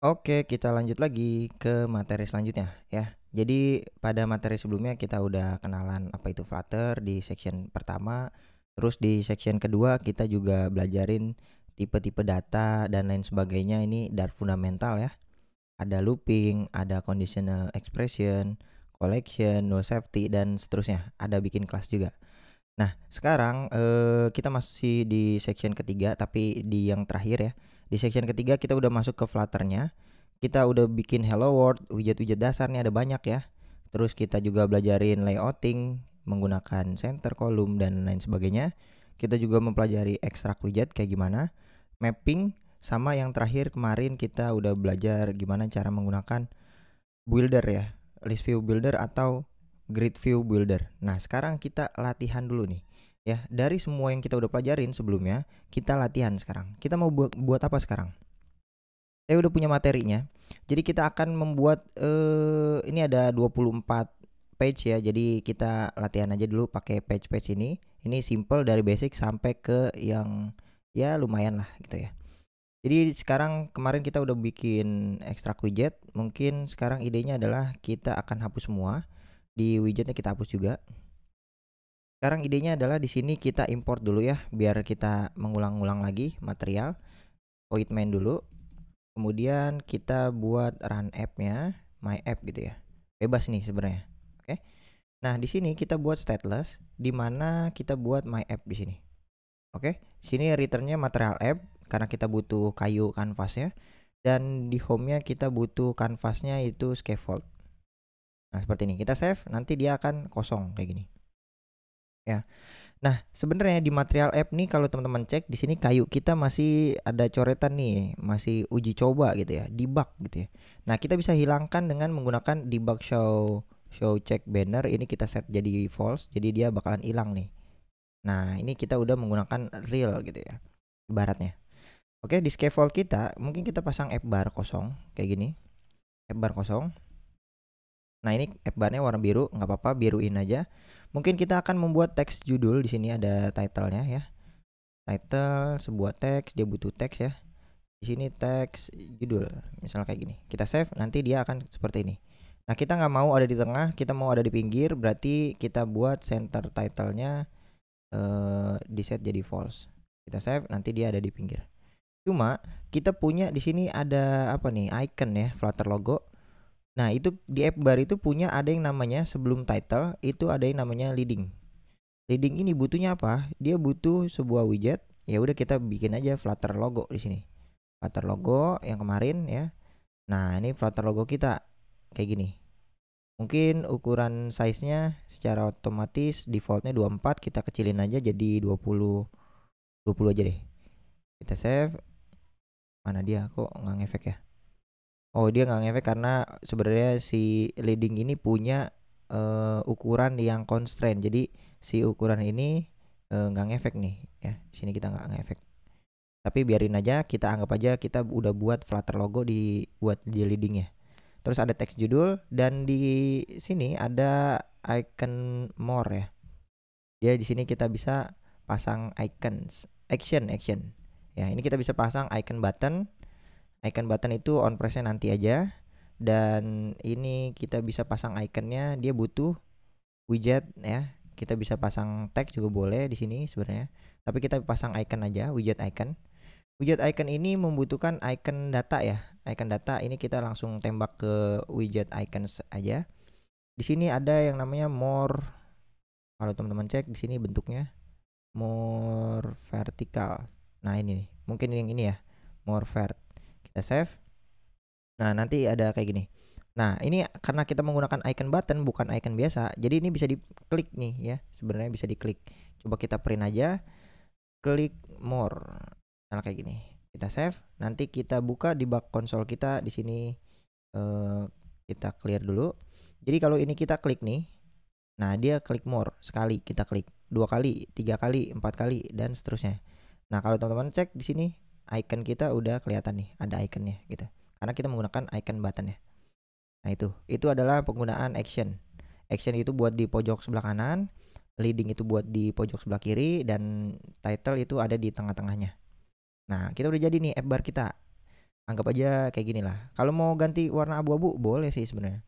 Oke, kita lanjut lagi ke materi selanjutnya ya. Jadi pada materi sebelumnya kita udah kenalan apa itu Flutter di section pertama, terus di section kedua kita juga belajarin tipe-tipe data dan lain sebagainya ini dari fundamental ya. Ada looping, ada conditional expression, collection, null safety dan seterusnya. Ada bikin kelas juga. Nah, sekarang kita masih di section ketiga tapi di yang terakhir ya. Di section ketiga kita udah masuk ke Flutter-nya. Kita udah bikin hello world, widget-widget dasarnya ada banyak ya. Terus kita juga belajarin layouting menggunakan center, column dan lain sebagainya. Kita juga mempelajari extract widget kayak gimana, mapping sama yang terakhir kemarin kita udah belajar gimana cara menggunakan builder ya, list view builder atau grid view builder. Nah, sekarang kita latihan dulu nih. Ya, dari semua yang kita udah pelajarin sebelumnya, kita latihan sekarang. Kita mau buat apa sekarang? Saya udah punya materinya. Jadi kita akan membuat ini ada 24 page ya. Jadi kita latihan aja dulu pakai page-page ini. Ini simple dari basic sampai ke yang ya lumayan lah gitu ya. Jadi sekarang kemarin kita udah bikin extract widget. Mungkin sekarang idenya adalah kita akan hapus semua. Di widgetnya kita hapus juga. Sekarang idenya adalah di sini kita import dulu ya, biar kita mengulang-ulang lagi material. Void main dulu. Kemudian kita buat run app-nya, my app gitu ya. Bebas nih sebenarnya. Oke. Nah, di sini kita buat stateless di mana kita buat my app di sini. Oke. Di sini return-nya material app karena kita butuh kayu kanvasnya dan di home-nya kita butuh kanvasnya itu scaffold. Nah, seperti ini. Kita save, nanti dia akan kosong kayak gini. Ya. Nah, sebenarnya di material app nih kalau teman-teman cek di sini kayu kita masih ada coretan nih, masih uji coba gitu ya, debug gitu ya. Nah, kita bisa hilangkan dengan menggunakan debug show check banner. Ini kita set jadi false, jadi dia bakalan hilang nih. Nah, ini kita udah menggunakan real gitu ya, ibaratnya. Oke, di scaffold kita mungkin kita pasang app bar kosong kayak gini, app bar kosong. Nah, ini app barnya warna biru, nggak apa-apa, biruin aja. Mungkin kita akan membuat teks judul. Di sini ada title-nya ya. Title sebuah teks, dia butuh teks ya. Di sini teks judul, misalnya kayak gini. Kita save, nanti dia akan seperti ini. Nah, kita nggak mau ada di tengah, kita mau ada di pinggir. Berarti kita buat center title-nya di set jadi false. Kita save, nanti dia ada di pinggir. Cuma kita punya di sini ada apa nih? Icon ya, Flutter logo. Nah, itu di app bar itu punya ada yang namanya sebelum title itu ada yang namanya leading. Leading ini butuhnya apa? Dia butuh sebuah widget. Ya udah kita bikin aja Flutter logo di sini. Flutter logo yang kemarin ya. Nah, ini Flutter logo kita kayak gini. Mungkin ukuran size-nya secara otomatis defaultnya 24, kita kecilin aja jadi 20 aja deh. Kita save. Mana dia kok nggak ngefek ya? Oh, dia nggak ngefek karena sebenarnya si leading ini punya ukuran yang constraint. Jadi si ukuran ini nggak ngefek nih ya. Di sini kita nggak ngefek. Tapi biarin aja, kita anggap aja kita udah buat Flutter logo buat di leadingnya. Terus ada teks judul dan di sini ada icon more ya. Dia di sini kita bisa pasang icons, action. Ya, ini kita bisa pasang icon button. Icon button itu on press-nya nanti aja. Dan ini kita bisa pasang iconnya, dia butuh widget ya. Kita bisa pasang teks juga boleh di sini sebenarnya. Tapi kita pasang icon aja, widget icon. Widget icon ini membutuhkan icon data ya. Icon data ini kita langsung tembak ke widget icons aja. Di sini ada yang namanya more. Kalau teman-teman cek di sini bentuknya more vertical. Nah, ini nih. Mungkin yang ini ya. More vert. Kita save. Nah, nanti ada kayak gini. Nah, ini karena kita menggunakan icon button bukan icon biasa, jadi ini bisa diklik nih ya. Sebenarnya bisa diklik. Coba kita print aja. Klik more. Nah, kayak gini. Kita save. Nanti kita buka di bug console kita di sini. Kita clear dulu. Jadi kalau ini kita klik nih. Nah, dia klik more sekali, kita klik 2 kali, 3 kali, 4 kali dan seterusnya. Nah, kalau teman-teman cek di sini icon kita udah kelihatan nih, ada iconnya gitu. Karena kita menggunakan icon button ya. Nah, itu adalah penggunaan action. Action itu buat di pojok sebelah kanan, leading itu buat di pojok sebelah kiri dan title itu ada di tengah-tengahnya. Nah, kita udah jadi nih app bar kita. Anggap aja kayak gini lah. Kalau mau ganti warna abu-abu boleh sih sebenarnya.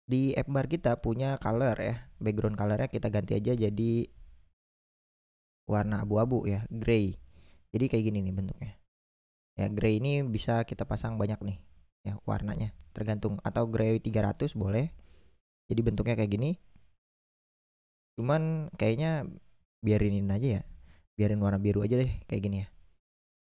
Di app bar kita punya color ya. Background colornya kita ganti aja jadi warna abu-abu ya, gray. Jadi kayak gini nih bentuknya. Ya, gray ini bisa kita pasang banyak nih ya warnanya, tergantung, atau gray 300 boleh. Jadi bentuknya kayak gini. Cuman kayaknya biarinin aja ya. Biarin warna biru aja deh kayak gini ya.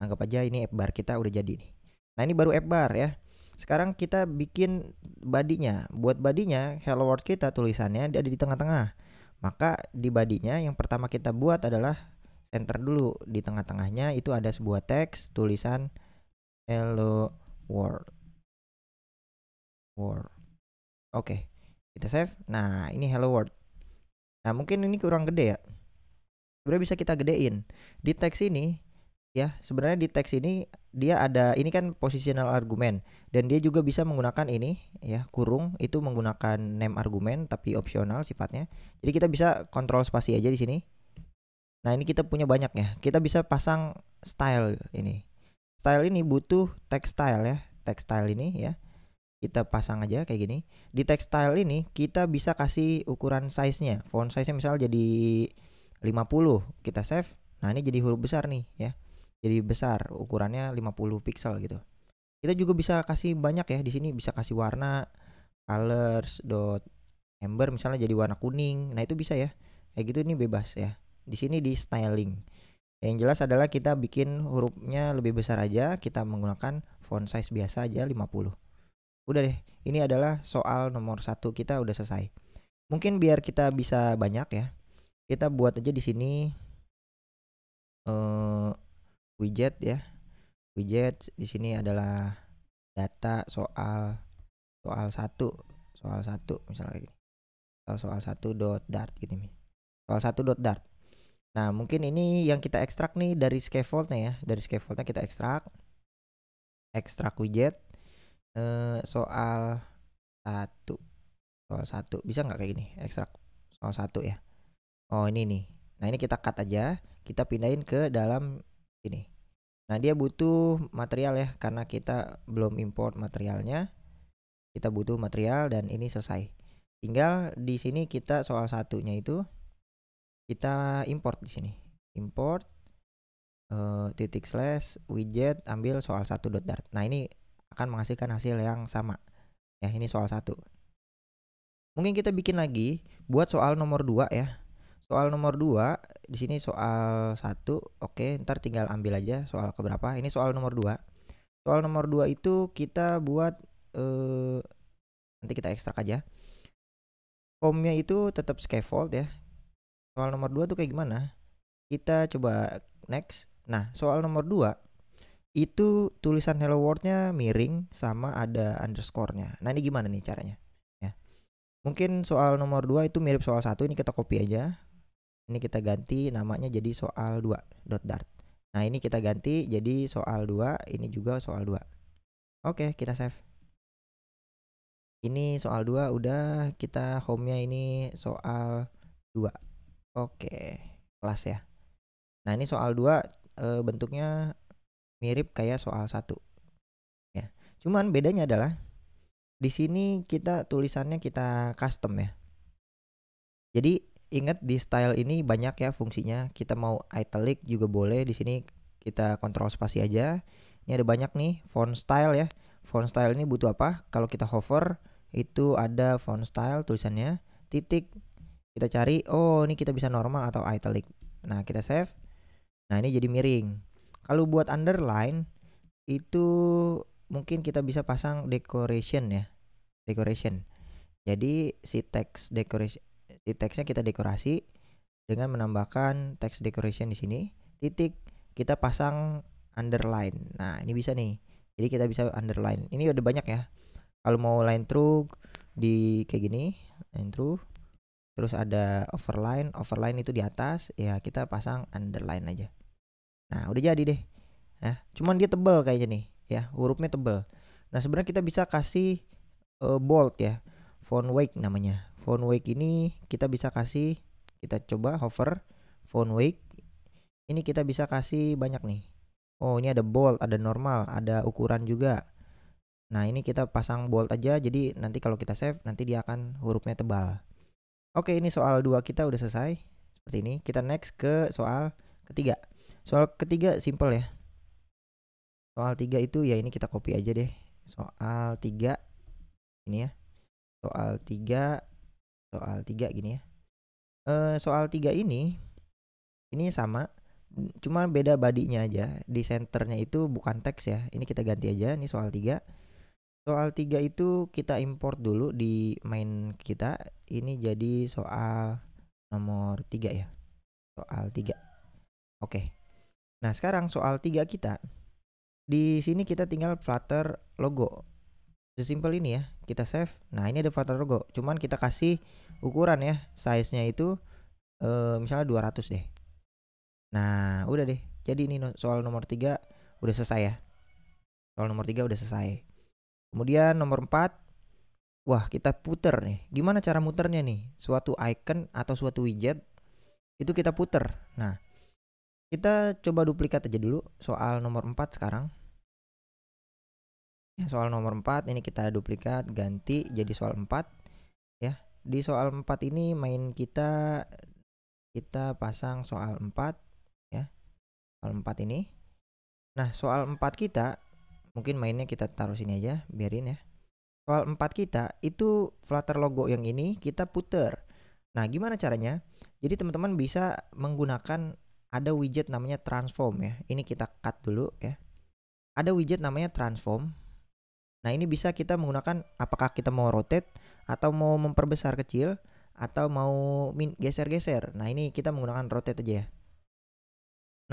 Anggap aja ini app bar kita udah jadi nih. Nah, ini baru app bar ya. Sekarang kita bikin badinya. Buat badinya, hello world kita tulisannya ada di tengah-tengah. Maka di badinya yang pertama kita buat adalah center dulu. Di tengah-tengahnya itu ada sebuah teks tulisan hello world. Oke, kita save. Nah, ini hello world. Nah, mungkin ini kurang gede ya. Sebenarnya bisa kita gedein. Di teks ini ya, sebenarnya di teks ini dia ada, ini kan positional argument, dan dia juga bisa menggunakan ini ya, kurung itu menggunakan name argument tapi opsional sifatnya. Jadi kita bisa kontrol spasi aja di sini. Nah, ini kita punya banyak ya. Kita bisa pasang style ini. Style ini butuh text style ya. Text style ini ya. Kita pasang aja kayak gini. Di text style ini kita bisa kasih ukuran size-nya. Font size-nya misal jadi 50. Kita save. Nah, ini jadi huruf besar nih ya. Jadi besar, ukurannya 50 pixel gitu. Kita juga bisa kasih banyak ya, di sini bisa kasih warna, colors dot amber misalnya jadi warna kuning. Nah, itu bisa ya. Kayak gitu, ini bebas ya. Di sini di styling. Yang jelas adalah kita bikin hurufnya lebih besar aja, kita menggunakan font size biasa aja 50. Udah deh, ini adalah soal nomor 1 kita udah selesai. Mungkin biar kita bisa banyak ya, kita buat aja di sini widget ya. Widget di sini adalah data soal 1 misalnya kayak gini. Soal 1 dot dart gitu nih. Soal 1 dot dart. Nah, mungkin ini yang kita ekstrak nih dari scaffoldnya ya. Dari scaffoldnya kita ekstrak widget soal 1. Soal 1 bisa nggak kayak gini? Ekstrak soal 1 ya. Oh, ini nih. Nah, ini kita cut aja, kita pindahin ke dalam ini. Nah, dia butuh material ya, karena kita belum import materialnya. Kita butuh material dan ini selesai. Tinggal di sini kita soal 1-nya itu kita import di sini. Import titik slash widget ambil soal 1.dart. Nah, ini akan menghasilkan hasil yang sama. Ya, ini soal 1. Mungkin kita bikin lagi buat soal nomor 2 ya. Soal nomor 2 di sini soal 1. Oke, ntar tinggal ambil aja soal keberapa. Ini soal nomor 2. Soal nomor 2 itu kita buat nanti kita ekstrak aja. Home-nya itu tetap scaffold ya. Soal nomor 2 tuh kayak gimana? Kita coba next. Nah, soal nomor 2 itu tulisan hello world-nya miring sama ada underscore-nya. Nah, ini gimana nih caranya? Ya. Mungkin soal nomor 2 itu mirip soal 1, ini kita copy aja. Ini kita ganti namanya jadi soal 2.dart. Nah, ini kita ganti jadi soal 2, ini juga soal 2. Oke, kita save. Ini soal 2 udah, kita home-nya ini soal 2. Oke, kelas ya. Nah, ini soal 2 bentuknya mirip kayak soal 1. Ya. Cuman bedanya adalah di sini kita tulisannya kita custom ya. Jadi ingat di style ini banyak ya fungsinya. Kita mau italic juga boleh. Di sini kita kontrol spasi aja. Ini ada banyak nih font style ya. Font style ini butuh apa? Kalau kita hover itu ada font style tulisannya titik. Kita cari, oh ini kita bisa normal atau italic. Nah, kita save. Nah, ini jadi miring. Kalau buat underline itu mungkin kita bisa pasang decoration ya. Decoration. Jadi si text decoration, si teksnya kita dekorasi dengan menambahkan text decoration di sini. Titik kita pasang underline. Nah, ini bisa nih. Jadi kita bisa underline. Ini udah banyak ya. Kalau mau line through di kayak gini, line through. Terus ada overline. Overline itu di atas, ya kita pasang underline aja. Nah, udah jadi deh. Nah, cuman dia tebal kayaknya nih, ya, hurufnya tebal. Nah, sebenarnya kita bisa kasih bold ya. Font weight namanya. Font weight ini kita bisa kasih, kita coba hover font weight. Ini kita bisa kasih banyak nih. Oh, ini ada bold, ada normal, ada ukuran juga. Nah, ini kita pasang bold aja, jadi nanti kalau kita save nanti dia akan hurufnya tebal. Oke, ini soal 2 kita udah selesai. Seperti ini. Kita next ke soal ketiga. Soal ketiga simple ya. Soal 3 itu ya ini kita copy aja deh. Soal 3 ini ya. Soal 3 gini ya. Soal 3 ini sama, cuma beda badinya aja. Di senternya itu bukan teks ya. Ini kita ganti aja. Ini soal 3. Soal 3 itu kita import dulu di main kita. Ini jadi soal nomor 3 ya. Soal 3. Oke. Nah, sekarang soal 3 kita. Di sini kita tinggal Flutter logo. Sesimpel ini ya. Kita save. Nah, ini ada Flutter logo. Cuman kita kasih ukuran ya. Size-nya itu misalnya 200 deh. Nah, udah deh. Jadi ini soal nomor 3 udah selesai ya. Soal nomor 3 udah selesai. Kemudian nomor 4, wah kita puter nih. Gimana cara muternya nih? Suatu icon atau suatu widget itu kita puter. Nah, kita coba duplikat aja dulu soal nomor 4 sekarang. Ya, soal nomor 4 ini kita duplikat, ganti jadi soal 4 ya. Di soal 4 ini main kita pasang soal 4 ya. Soal 4 ini. Nah, soal 4 kita mungkin mainnya kita taruh sini aja, biarin ya. Soal 4 kita itu Flutter logo yang ini kita puter. Nah, gimana caranya? Jadi teman-teman bisa menggunakan ada widget namanya transform ya. Ini kita cut dulu ya. Ada widget namanya transform. Nah, ini bisa kita menggunakan apakah kita mau rotate atau mau memperbesar kecil atau mau geser-geser. Nah, ini kita menggunakan rotate aja ya.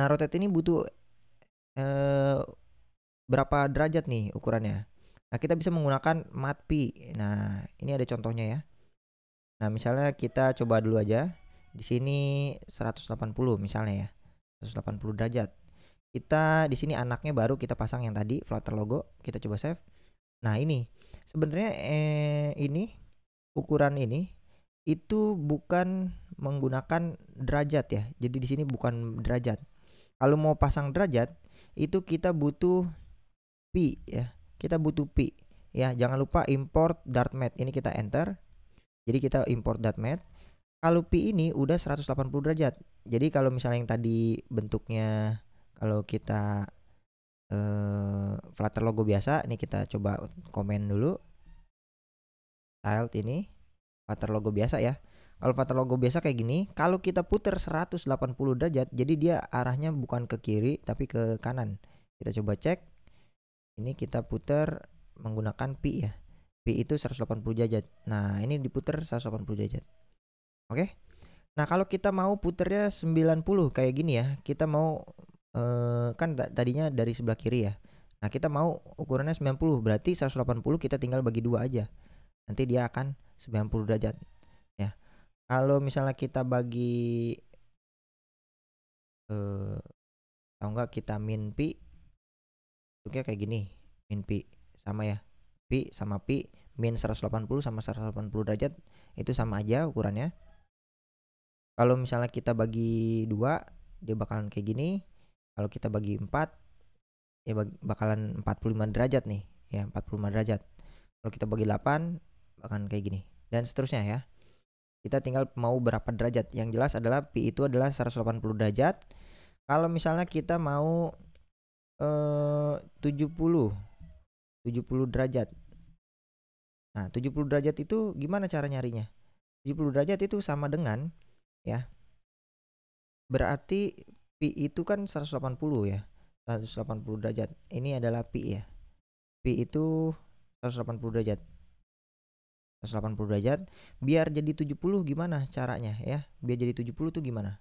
Nah, rotate ini butuh berapa derajat nih ukurannya. Nah, kita bisa menggunakan mat pi. Nah, ini ada contohnya ya. Nah, misalnya kita coba dulu aja. Di sini 180 misalnya ya. 180 derajat. Kita di sini anaknya baru kita pasang yang tadi Flutter logo. Kita coba save. Nah, ini sebenarnya ini ukuran ini itu bukan menggunakan derajat ya. Jadi di sini bukan derajat. Kalau mau pasang derajat itu kita butuh pi ya. Kita butuh pi ya. Jangan lupa import dartmath. Ini kita enter. Jadi kita import dartmath. Kalau pi ini udah 180 derajat. Jadi kalau misalnya yang tadi bentuknya kalau kita Flutter logo biasa, ini kita coba komen dulu. Child ini Flutter logo biasa ya. Kalau Flutter logo biasa kayak gini, kalau kita puter 180 derajat, jadi dia arahnya bukan ke kiri tapi ke kanan. Kita coba cek. Ini kita puter menggunakan pi ya. Pi itu 180 derajat. Nah, ini diputer 180 derajat. Oke. Nah, kalau kita mau puternya 90 kayak gini ya. Kita mau kan tadinya dari sebelah kiri ya. Nah, kita mau ukurannya 90, berarti 180 kita tinggal bagi 2 aja. Nanti dia akan 90 derajat ya. Kalau misalnya kita bagi tahu nggak kita min pi bentuknya kayak gini. Min pi sama ya. Pi sama pi min 180 sama 180 derajat itu sama aja ukurannya. Kalau misalnya kita bagi 2 dia bakalan kayak gini. Kalau kita bagi 4 ya bakalan 45 derajat nih ya, 45 derajat. Kalau kita bagi 8 bakalan kayak gini dan seterusnya ya. Kita tinggal mau berapa derajat. Yang jelas adalah pi itu adalah 180 derajat. Kalau misalnya kita mau 70 derajat. Nah, 70 derajat itu gimana cara nyarinya? 70 derajat itu sama dengan ya. Berarti pi itu kan 180 ya. 180 derajat. Ini adalah pi ya. Pi itu 180 derajat. 180 derajat. Biar jadi 70 gimana caranya ya? Biar jadi 70 tuh gimana?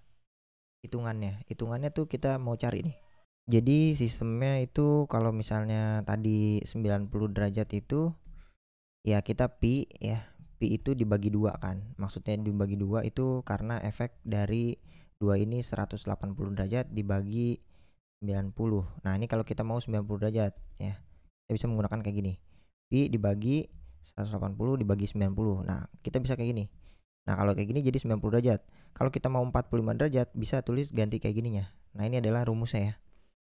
Hitungannya. Hitungannya tuh kita mau cari nih. Jadi sistemnya itu kalau misalnya tadi 90 derajat itu ya kita pi ya. Pi itu dibagi 2 kan. Maksudnya dibagi 2 itu karena efek dari 2 ini 180 derajat dibagi 90. Nah, ini kalau kita mau 90 derajat ya. Kita bisa menggunakan kayak gini. Pi dibagi 180 dibagi 90. Nah, kita bisa kayak gini. Nah, kalau kayak gini jadi 90 derajat. Kalau kita mau 45 derajat bisa tulis ganti kayak gininya. Nah, ini adalah rumusnya ya.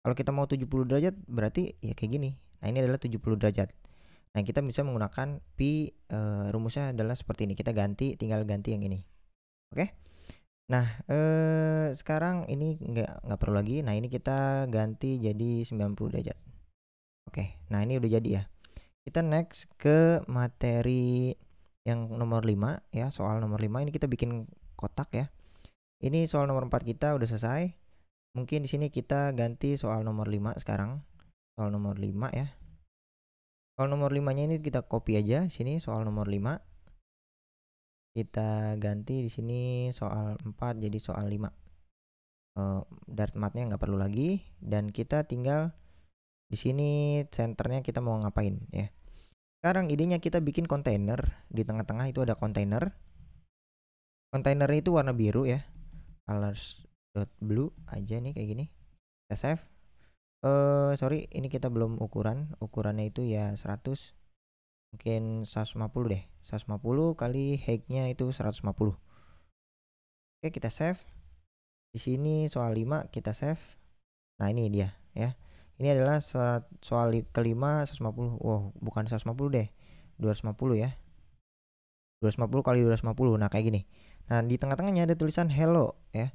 Kalau kita mau 70 derajat berarti ya kayak gini. Nah, ini adalah 70 derajat. Nah, kita bisa menggunakan pi, rumusnya adalah seperti ini. Kita tinggal ganti yang ini. Oke? Nah, sekarang ini nggak perlu lagi. Nah, ini kita ganti jadi 90 derajat. Oke. Nah, ini udah jadi ya. Kita next ke materi yang nomor 5 ya, soal nomor 5 ini kita bikin kotak ya. Ini soal nomor 4 kita udah selesai. Mungkin di sini kita ganti soal nomor 5 sekarang. Soal nomor 5 ya. Soal nomor 5-nya ini kita copy aja sini soal nomor 5. Kita ganti di sini soal 4 jadi soal 5. Dart mat-nya nggak perlu lagi dan kita tinggal di sini centernya kita mau ngapain ya. Sekarang idenya kita bikin kontainer. Di tengah-tengah itu ada kontainer. Kontainernya itu warna biru ya. Colors.blue aja nih kayak gini. Kita save. Sorry, ini kita belum ukurannya itu ya 100, mungkin 150 deh, 150 kali height-nya itu 150. Oke, kita save. Di sini soal 5 kita save. Nah, ini dia ya. Ini adalah soal kelima 150. Wow, bukan 150 deh, 250 ya. 250 kali 250. Nah, kayak gini. Nah, di tengah-tengahnya ada tulisan hello ya.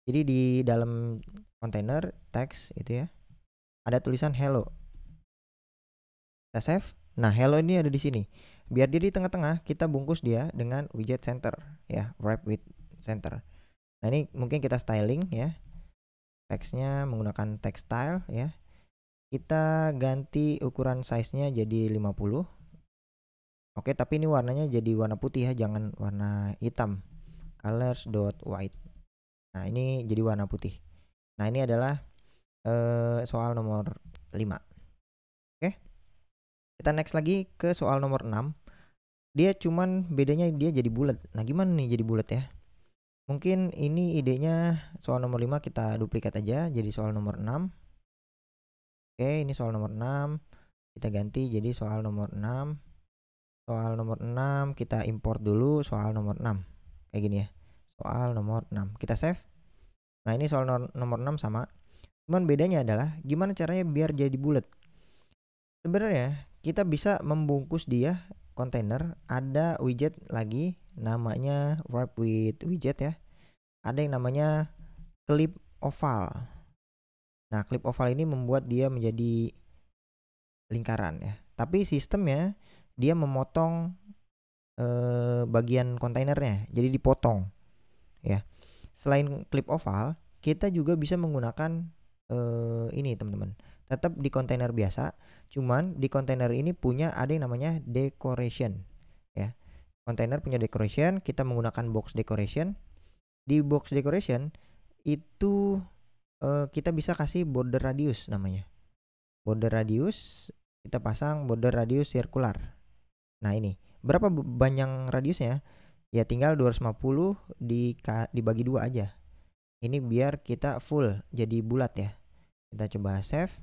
Jadi di dalam kontainer teks itu ya ada tulisan hello. Kita save. Nah, hello ini ada di sini. Biar dia di tengah-tengah, kita bungkus dia dengan widget center ya, wrap with center. Nah, ini mungkin kita styling ya. Teksnya menggunakan text style ya. Kita ganti ukuran size-nya jadi 50. Oke, tapi ini warnanya jadi warna putih ya, jangan warna hitam. Colors.white. Nah, ini jadi warna putih. Nah, ini adalah soal nomor 5. Oke. Kita next lagi ke soal nomor 6. Dia cuman bedanya dia jadi bulat. Nah, gimana nih jadi bulat ya? Mungkin ini idenya soal nomor 5 kita duplikat aja jadi soal nomor 6. Oke, ini soal nomor 6. Kita ganti jadi soal nomor 6. Soal nomor 6 kita import dulu soal nomor 6. Kayak gini ya. Soal nomor 6. Kita save. Nah, ini soal nomor 6 sama. Cuman bedanya adalah gimana caranya biar jadi bulat. Sebenarnya kita bisa membungkus dia kontainer, ada widget lagi namanya wrap with widget ya. Ada yang namanya clip oval. Nah, clip oval ini membuat dia menjadi lingkaran ya. Tapi sistemnya dia memotong bagian kontainernya, jadi dipotong ya. Selain clip oval, kita juga bisa menggunakan ini teman-teman. Tetap di kontainer biasa, cuman di kontainer ini ada yang namanya decoration ya. Kontainer punya decoration, kita menggunakan box decoration. Di box decoration itu kita bisa kasih border radius namanya. Border radius, kita pasang border radius circular. Nah, ini berapa panjang radiusnya? Ya tinggal 250 dibagi 2 aja. Ini biar kita full jadi bulat ya. Kita coba save.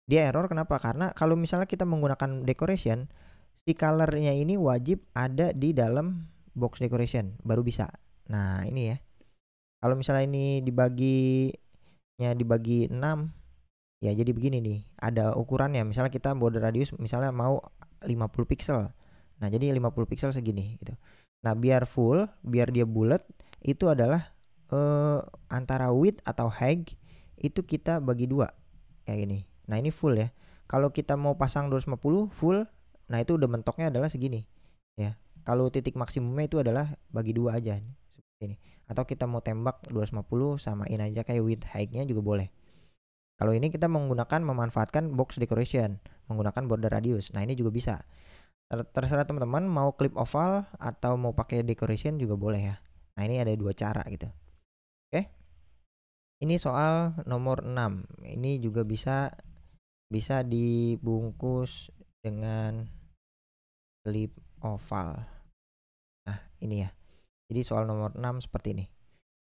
Dia error kenapa? Karena kalau misalnya kita menggunakan decoration, si colornya ini wajib ada di dalam box decoration baru bisa. Nah, ini ya. Kalau misalnya ini dibagi 6 ya jadi begini nih. Ada ukurannya. Misalnya kita border radius misalnya mau 50 pixel. Nah, jadi 50 pixel segini gitu. Nah, biar full, biar dia bulat, itu adalah antara width atau height itu kita bagi 2 kayak gini. Nah, ini full ya. Kalau kita mau pasang 250 full, nah itu udah mentoknya adalah segini ya. Kalau titik maksimumnya itu adalah bagi 2 aja seperti ini. Atau kita mau tembak 250 samain aja kayak width height-nya juga boleh. Kalau ini kita memanfaatkan box decoration menggunakan border radius. Nah, ini juga bisa. Terserah teman-teman mau clip oval atau mau pakai decoration juga boleh ya. Nah, ini ada 2 cara gitu. Oke. Ini soal nomor 6. Ini juga bisa dibungkus dengan clip oval. Nah, ini ya. Jadi soal nomor 6 seperti ini.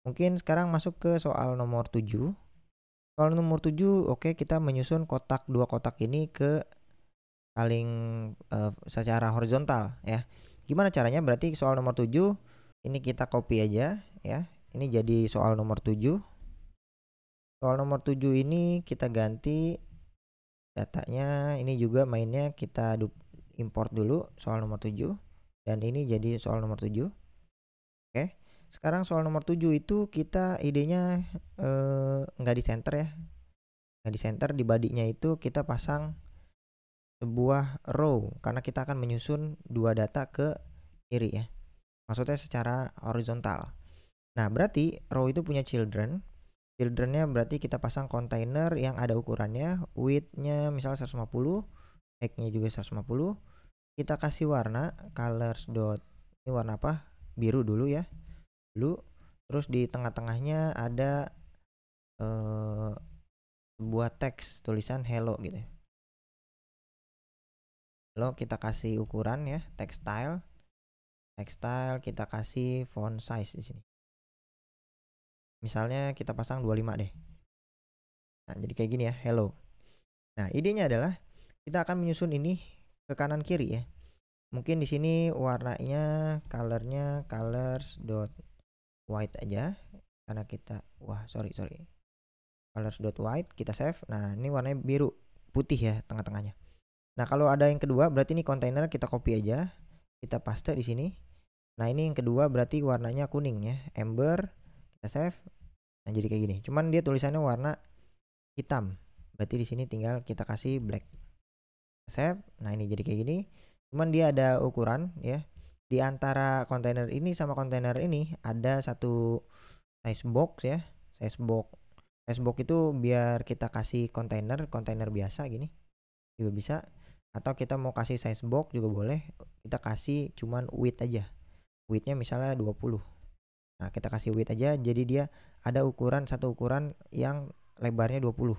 Mungkin sekarang masuk ke soal nomor 7. Soal nomor 7, oke, kita menyusun dua kotak ini ke saling secara horizontal ya. Gimana caranya? Berarti soal nomor 7 ini kita copy aja ya. Ini jadi soal nomor 7. Soal nomor 7 ini kita ganti datanya, ini juga mainnya kita import dulu soal nomor 7 dan ini jadi soal nomor 7. Oke. Sekarang soal nomor 7 itu kita idenya nggak di center ya. Nggak di center, di body-nya itu kita pasang sebuah row karena kita akan menyusun dua data ke kiri ya. Maksudnya secara horizontal. Nah, berarti row itu punya children. Childrennya berarti kita pasang kontainer yang ada ukurannya, width-nya misal 150, height-nya juga 150. Kita kasih warna colors dot, ini warna apa? Biru dulu ya. Blue. Terus di tengah-tengahnya ada sebuah teks tulisan hello gitu ya. Hello, kita kasih ukuran ya, textile kita kasih font size di sini. Misalnya kita pasang 25 deh. Nah, jadi kayak gini ya, hello. Nah, idenya adalah kita akan menyusun ini ke kanan kiri ya. Mungkin di sini warnanya colornya colors dot white aja karena kita sorry colors dot white kita save. Nah, ini warnanya biru putih ya tengah-tengahnya. Nah, kalau ada yang kedua berarti ini kontainer kita copy aja, kita paste di sini. Nah, ini yang kedua berarti warnanya kuning ya, amber, kita save. Nah, jadi kayak gini. Cuman dia tulisannya warna hitam. Berarti di sini tinggal kita kasih black. Save. Nah, ini jadi kayak gini. Cuman dia ada ukuran ya. Di antara kontainer ini sama kontainer ini ada satu size box ya. Size box itu biar kita kasih kontainer biasa gini juga bisa, atau kita mau kasih size box juga boleh. Kita kasih cuman width aja, widthnya misalnya 20. Nah, kita kasih width aja, jadi dia ada satu ukuran yang lebarnya 20.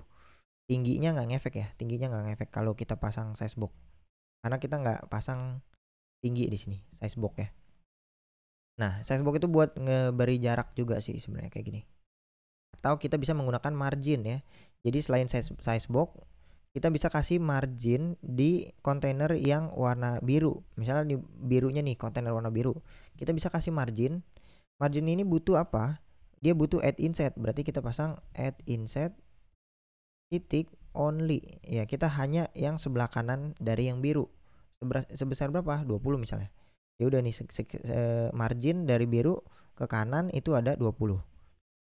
Tingginya nggak ngefek kalau kita pasang size box, karena kita nggak pasang tinggi di sini size box ya. Nah, size box itu buat ngeberi jarak juga sih sebenarnya kayak gini. Atau kita bisa menggunakan margin ya. Jadi selain size box, kita bisa kasih margin di kontainer yang warna biru. Misalnya di birunya nih, kontainer warna biru. Kita bisa kasih margin. Margin ini butuh apa? Dia butuh add inset. Berarti kita pasang add inset titik only. Ya, kita hanya yang sebelah kanan dari yang biru. Sebesar berapa? 20 misalnya. Ya udah nih margin dari biru ke kanan itu ada 20.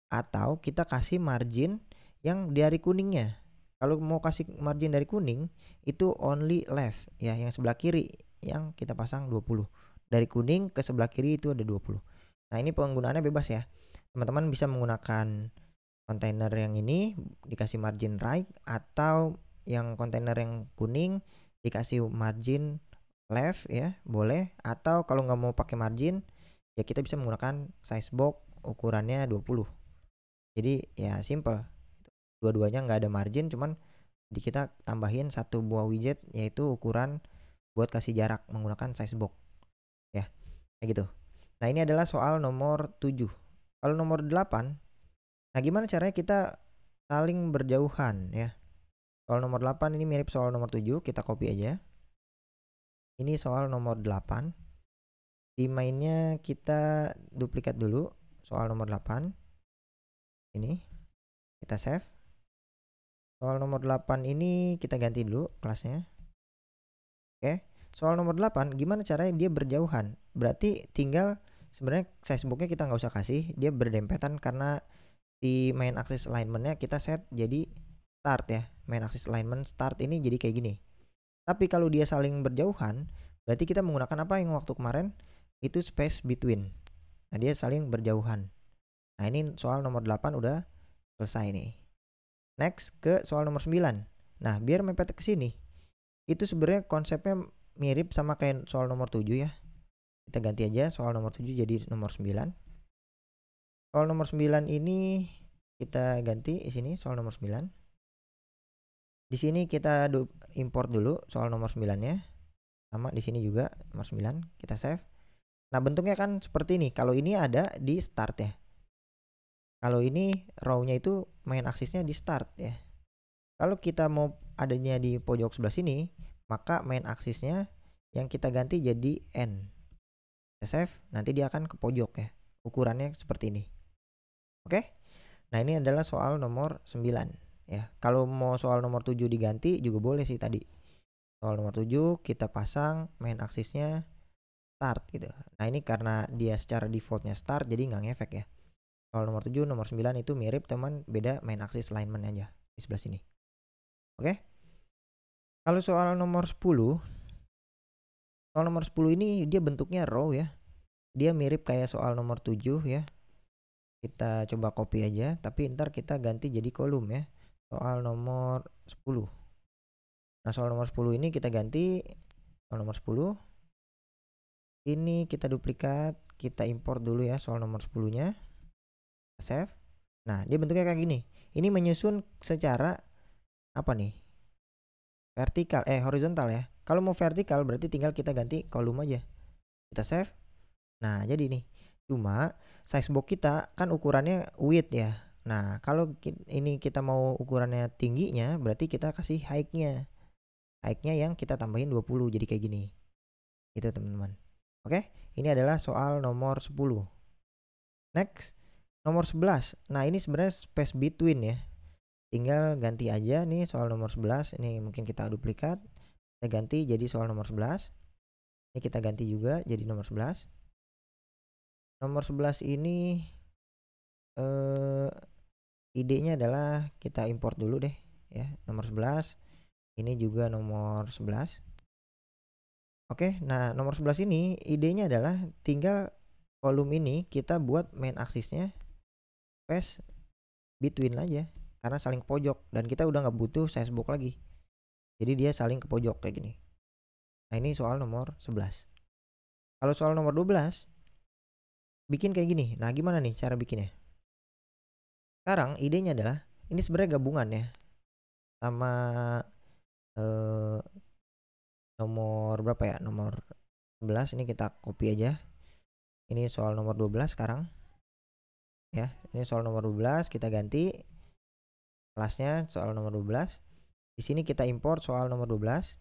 Atau kita kasih margin yang dari kuningnya. Kalau mau kasih margin dari kuning itu only left ya, yang sebelah kiri yang kita pasang 20. Dari kuning ke sebelah kiri itu ada 20. Nah, ini penggunaannya bebas ya. Teman-teman bisa menggunakan kontainer yang ini dikasih margin right, atau yang kontainer yang kuning dikasih margin left ya, boleh. Atau kalau nggak mau pakai margin ya kita bisa menggunakan size box ukurannya 20. Jadi ya simple. Dua-duanya nggak ada margin, cuman di kita tambahin satu buah widget yaitu ukuran buat kasih jarak menggunakan size box ya, kayak gitu. Nah, ini adalah soal nomor 7. Kalau nomor 8, nah gimana caranya kita saling berjauhan ya. Soal nomor 8 ini mirip soal nomor 7, kita copy aja. Ini soal nomor 8. Di mainnya kita duplikat dulu soal nomor 8. Ini kita save. Soal nomor 8 ini kita ganti dulu kelasnya. Oke. Soal nomor 8 gimana caranya dia berjauhan? Berarti tinggal sebenarnya size boxnya kita nggak usah kasih, dia berdempetan karena di main axis alignmentnya kita set jadi start ya. Main axis alignment start ini jadi kayak gini. Tapi kalau dia saling berjauhan, berarti kita menggunakan apa yang waktu kemarin itu space between. Nah, dia saling berjauhan. Nah, ini soal nomor 8 udah selesai nih. Next ke soal nomor 9. Nah, biar mepet ke sini. Itu sebenarnya konsepnya mirip sama kayak soal nomor 7 ya. Kita ganti aja soal nomor 7 jadi nomor 9. Soal nomor 9 ini kita ganti di sini soal nomor 9. Di sini kita import dulu soal nomor 9-nya. Sama di sini juga nomor 9, kita save. Nah, bentuknya kan seperti ini. Kalau ini ada di start ya. Kalau ini row-nya itu main aksisnya di start ya. Kalau kita mau adanya di pojok sebelah sini, maka main aksisnya yang kita ganti jadi N. Kita save, nanti dia akan ke pojok ya. Ukurannya seperti ini. Oke. Nah, ini adalah soal nomor 9 ya. Kalau mau soal nomor 7 diganti juga boleh sih tadi. Soal nomor 7 kita pasang main aksisnya start gitu. Nah, ini karena dia secara defaultnya start jadi nggak ngefek ya. Soal nomor 7, nomor 9 itu mirip, teman, beda main aksis alignment aja di sebelah sini. Oke? Kalau soal nomor 10 ini dia bentuknya row ya. Dia mirip kayak soal nomor 7 ya. Kita coba copy aja, tapi ntar kita ganti jadi kolom ya. Soal nomor 10. Nah, soal nomor 10 ini kita ganti soal nomor 10. Ini kita duplikat, kita import dulu ya soal nomor 10-nya. Save. Nah, dia bentuknya kayak gini. Ini menyusun secara apa nih? Vertikal, horizontal ya. Kalau mau vertikal berarti tinggal kita ganti kolom aja. Kita save. Nah, jadi nih. Cuma size box kita kan ukurannya width ya. Nah, kalau ini kita mau ukurannya tingginya berarti kita kasih height-nya. Height-nya yang kita tambahin 20 jadi kayak gini. Itu teman-teman. Oke, ini adalah soal nomor 10. Next, nomor 11. Nah, ini sebenarnya space between ya. Tinggal ganti aja nih soal nomor 11. Ini mungkin kita duplikat. Kita ganti jadi soal nomor 11. Ini kita ganti juga jadi nomor 11. Nomor 11 ini idenya adalah kita import dulu deh ya. Nomor 11. Ini juga nomor 11. Oke, nah nomor 11 ini idenya adalah tinggal kolom ini kita buat main aksisnya space between aja karena saling ke pojok dan kita udah nggak butuh size box lagi. Jadi dia saling ke pojok kayak gini. Nah, ini soal nomor 11. Kalau soal nomor 12 bikin kayak gini. Nah, gimana nih cara bikinnya? Sekarang idenya adalah ini sebenarnya gabungan ya sama nomor berapa ya? Nomor 11 ini kita copy aja. Ini soal nomor 12 sekarang. Ya, ini soal nomor 12 kita ganti kelasnya soal nomor 12. Di sini kita import soal nomor 12.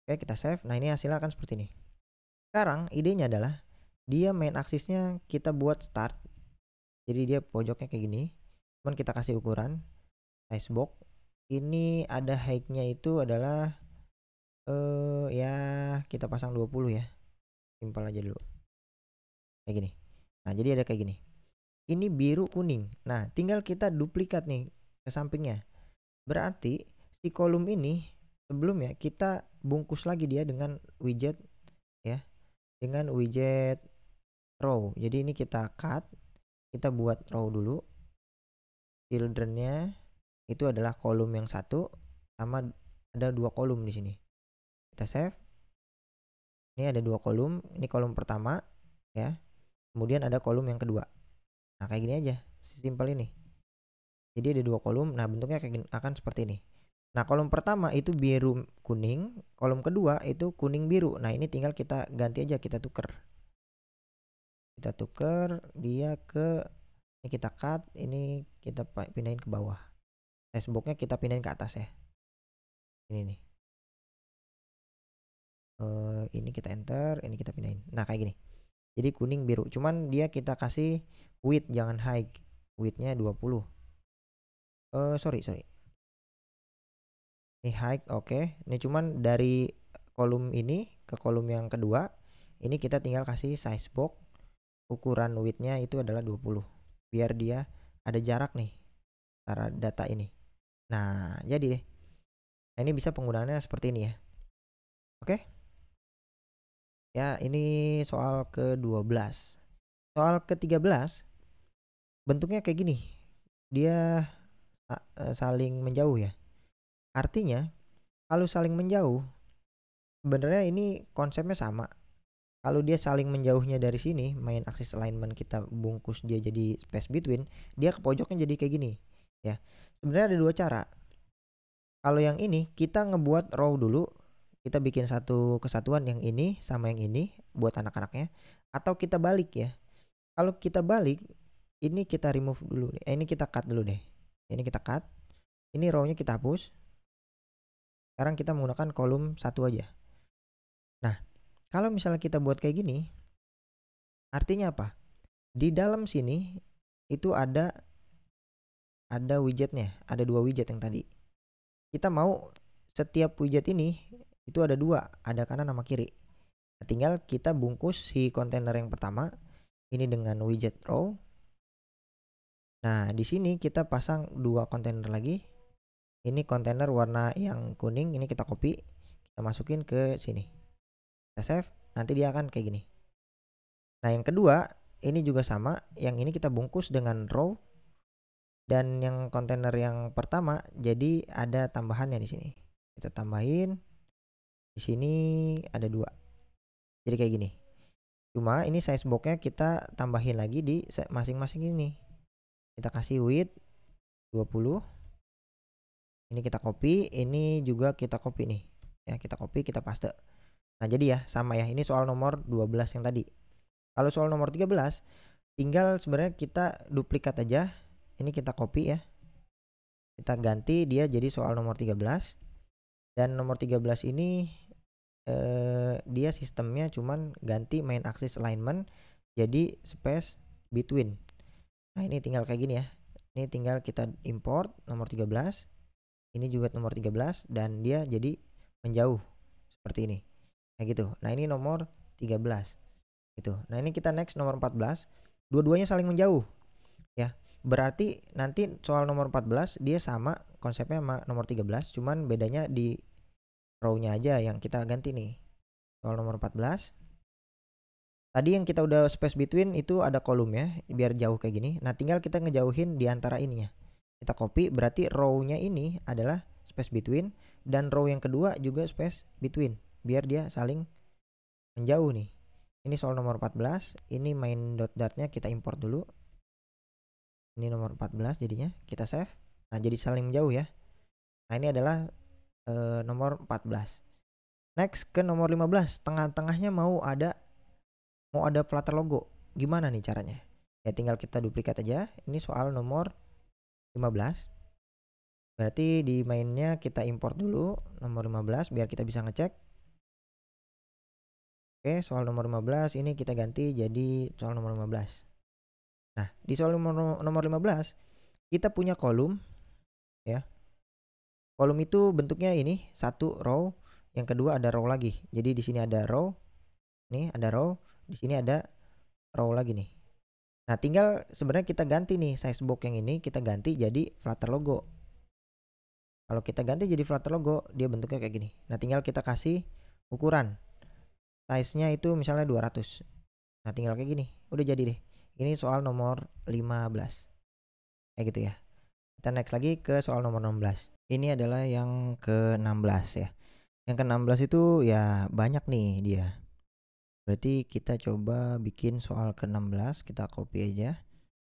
Oke, kita save. Nah, ini hasilnya akan seperti ini. Sekarang idenya adalah dia main aksisnya kita buat start. Jadi dia pojoknya kayak gini. Cuman kita kasih ukuran size box. Ini ada height-nya itu adalah ya kita pasang 20 ya. Simpel aja dulu. Kayak gini. Nah, jadi ada kayak gini. Ini biru kuning. Nah, tinggal kita duplikat nih ke sampingnya. Berarti si kolom ini sebelumnya kita bungkus lagi dia dengan widget ya. Dengan widget row. Jadi ini kita cut. Kita buat row dulu. Children-nya itu adalah kolom yang satu sama ada 2 kolom di sini. Kita save. Ini ada 2 kolom. Ini kolom pertama ya. Kemudian ada kolom yang kedua. Nah, kayak gini aja. Simpel ini. Jadi ada 2 kolom. Nah, bentuknya kayak gini, akan seperti ini. Nah, kolom pertama itu biru kuning, kolom kedua itu kuning biru. Nah, ini tinggal kita ganti aja, kita tuker. Kita tuker dia ke ini, kita cut, ini kita pindahin ke bawah. Size box-nya kita pindahin ke atas ya. Ini nih. Ini kita enter, ini kita pindahin. Nah, kayak gini. Jadi kuning biru. Cuman dia kita kasih width jangan high. Width-nya 20. Sorry. Ini height oke. Ini cuman dari kolom ini ke kolom yang kedua. Ini kita tinggal kasih size box. Ukuran width-nya itu adalah 20. Biar dia ada jarak nih antara data ini. Nah, jadi deh. Nah, ini bisa penggunaannya seperti ini ya. Oke. Ya, ini soal ke-12. Soal ke-13 bentuknya kayak gini. Dia saling menjauh ya. Artinya kalau saling menjauh sebenarnya ini konsepnya sama. Kalau dia saling menjauhnya dari sini, main axis alignment kita bungkus dia jadi space between, dia ke pojoknya jadi kayak gini ya. Sebenarnya ada 2 cara. Kalau yang ini kita ngebuat row dulu, kita bikin satu kesatuan yang ini sama yang ini buat anak-anaknya, atau kita balik ya. Kalau kita balik, ini kita remove dulu. Ini kita cut dulu deh. Ini kita cut. Ini row-nya kita hapus. Sekarang kita menggunakan kolom satu aja. Nah, kalau misalnya kita buat kayak gini, artinya apa? Di dalam sini itu ada widgetnya, ada 2 widget yang tadi. Kita mau setiap widget ini itu ada 2, ada kanan sama kiri. Nah, tinggal kita bungkus si kontainer yang pertama ini dengan widget row. Nah, di sini kita pasang 2 kontainer lagi. Ini kontainer warna yang kuning, ini kita copy, kita masukin ke sini. Kita save, nanti dia akan kayak gini. Nah, yang kedua, ini juga sama, yang ini kita bungkus dengan row. Dan yang kontainer yang pertama jadi ada tambahannya di sini. Kita tambahin. Di sini ada 2. Jadi kayak gini. Cuma ini size boxnya kita tambahin lagi di masing-masing ini. Kita kasih width 20. Ini kita copy, ini juga kita copy nih. Ya, kita copy, kita paste. Nah, jadi ya sama ya. Ini soal nomor 12 yang tadi. Kalau soal nomor 13 tinggal sebenarnya kita duplikat aja. Ini kita copy ya. Kita ganti dia jadi soal nomor 13. Dan nomor 13 ini dia sistemnya cuman ganti main axis alignment jadi space between. Nah, ini tinggal kayak gini ya. Ini tinggal kita import nomor 13. Ini juga nomor 13 dan dia jadi menjauh seperti ini. Kayak gitu. Nah, ini nomor 13. Gitu. Nah, ini kita next nomor 14. Dua-duanya saling menjauh. Ya. Berarti nanti soal nomor 14 dia sama konsepnya sama nomor 13, cuman bedanya di row-nya aja yang kita ganti nih. Soal nomor 14. Tadi yang kita udah space between itu ada kolomnya biar jauh kayak gini. Nah, tinggal kita ngejauhin di antara ininya. Kita copy, berarti row-nya ini adalah space between dan row yang kedua juga space between biar dia saling menjauh nih. Ini soal nomor 14, ini main dot-dotnya kita import dulu. Ini nomor 14 jadinya, kita save. Nah, jadi saling menjauh ya. Nah, ini adalah nomor 14. Next ke nomor 15, tengah-tengahnya mau ada Flutter logo. Gimana nih caranya? Ya tinggal kita duplikat aja. Ini soal nomor 15. Berarti di mainnya kita import dulu nomor 15 biar kita bisa ngecek. Oke, soal nomor 15 ini kita ganti jadi soal nomor 15. Nah, di soal nomor 15 kita punya kolom ya. Kolom itu bentuknya ini, satu row, yang kedua ada row lagi. Jadi di sini ada row, nih ada row, di sini ada row lagi nih. Nah, tinggal sebenarnya kita ganti nih size box yang ini kita ganti jadi Flutter logo. Kalau kita ganti jadi Flutter logo, dia bentuknya kayak gini. Nah, tinggal kita kasih ukuran. Size-nya itu misalnya 200. Nah, tinggal kayak gini. Udah jadi deh. Ini soal nomor 15. Kayak gitu ya. Kita next lagi ke soal nomor 16. Ini adalah yang ke-16 ya. Yang ke-16 itu ya banyak nih dia. Berarti kita coba bikin soal ke-16, kita copy aja.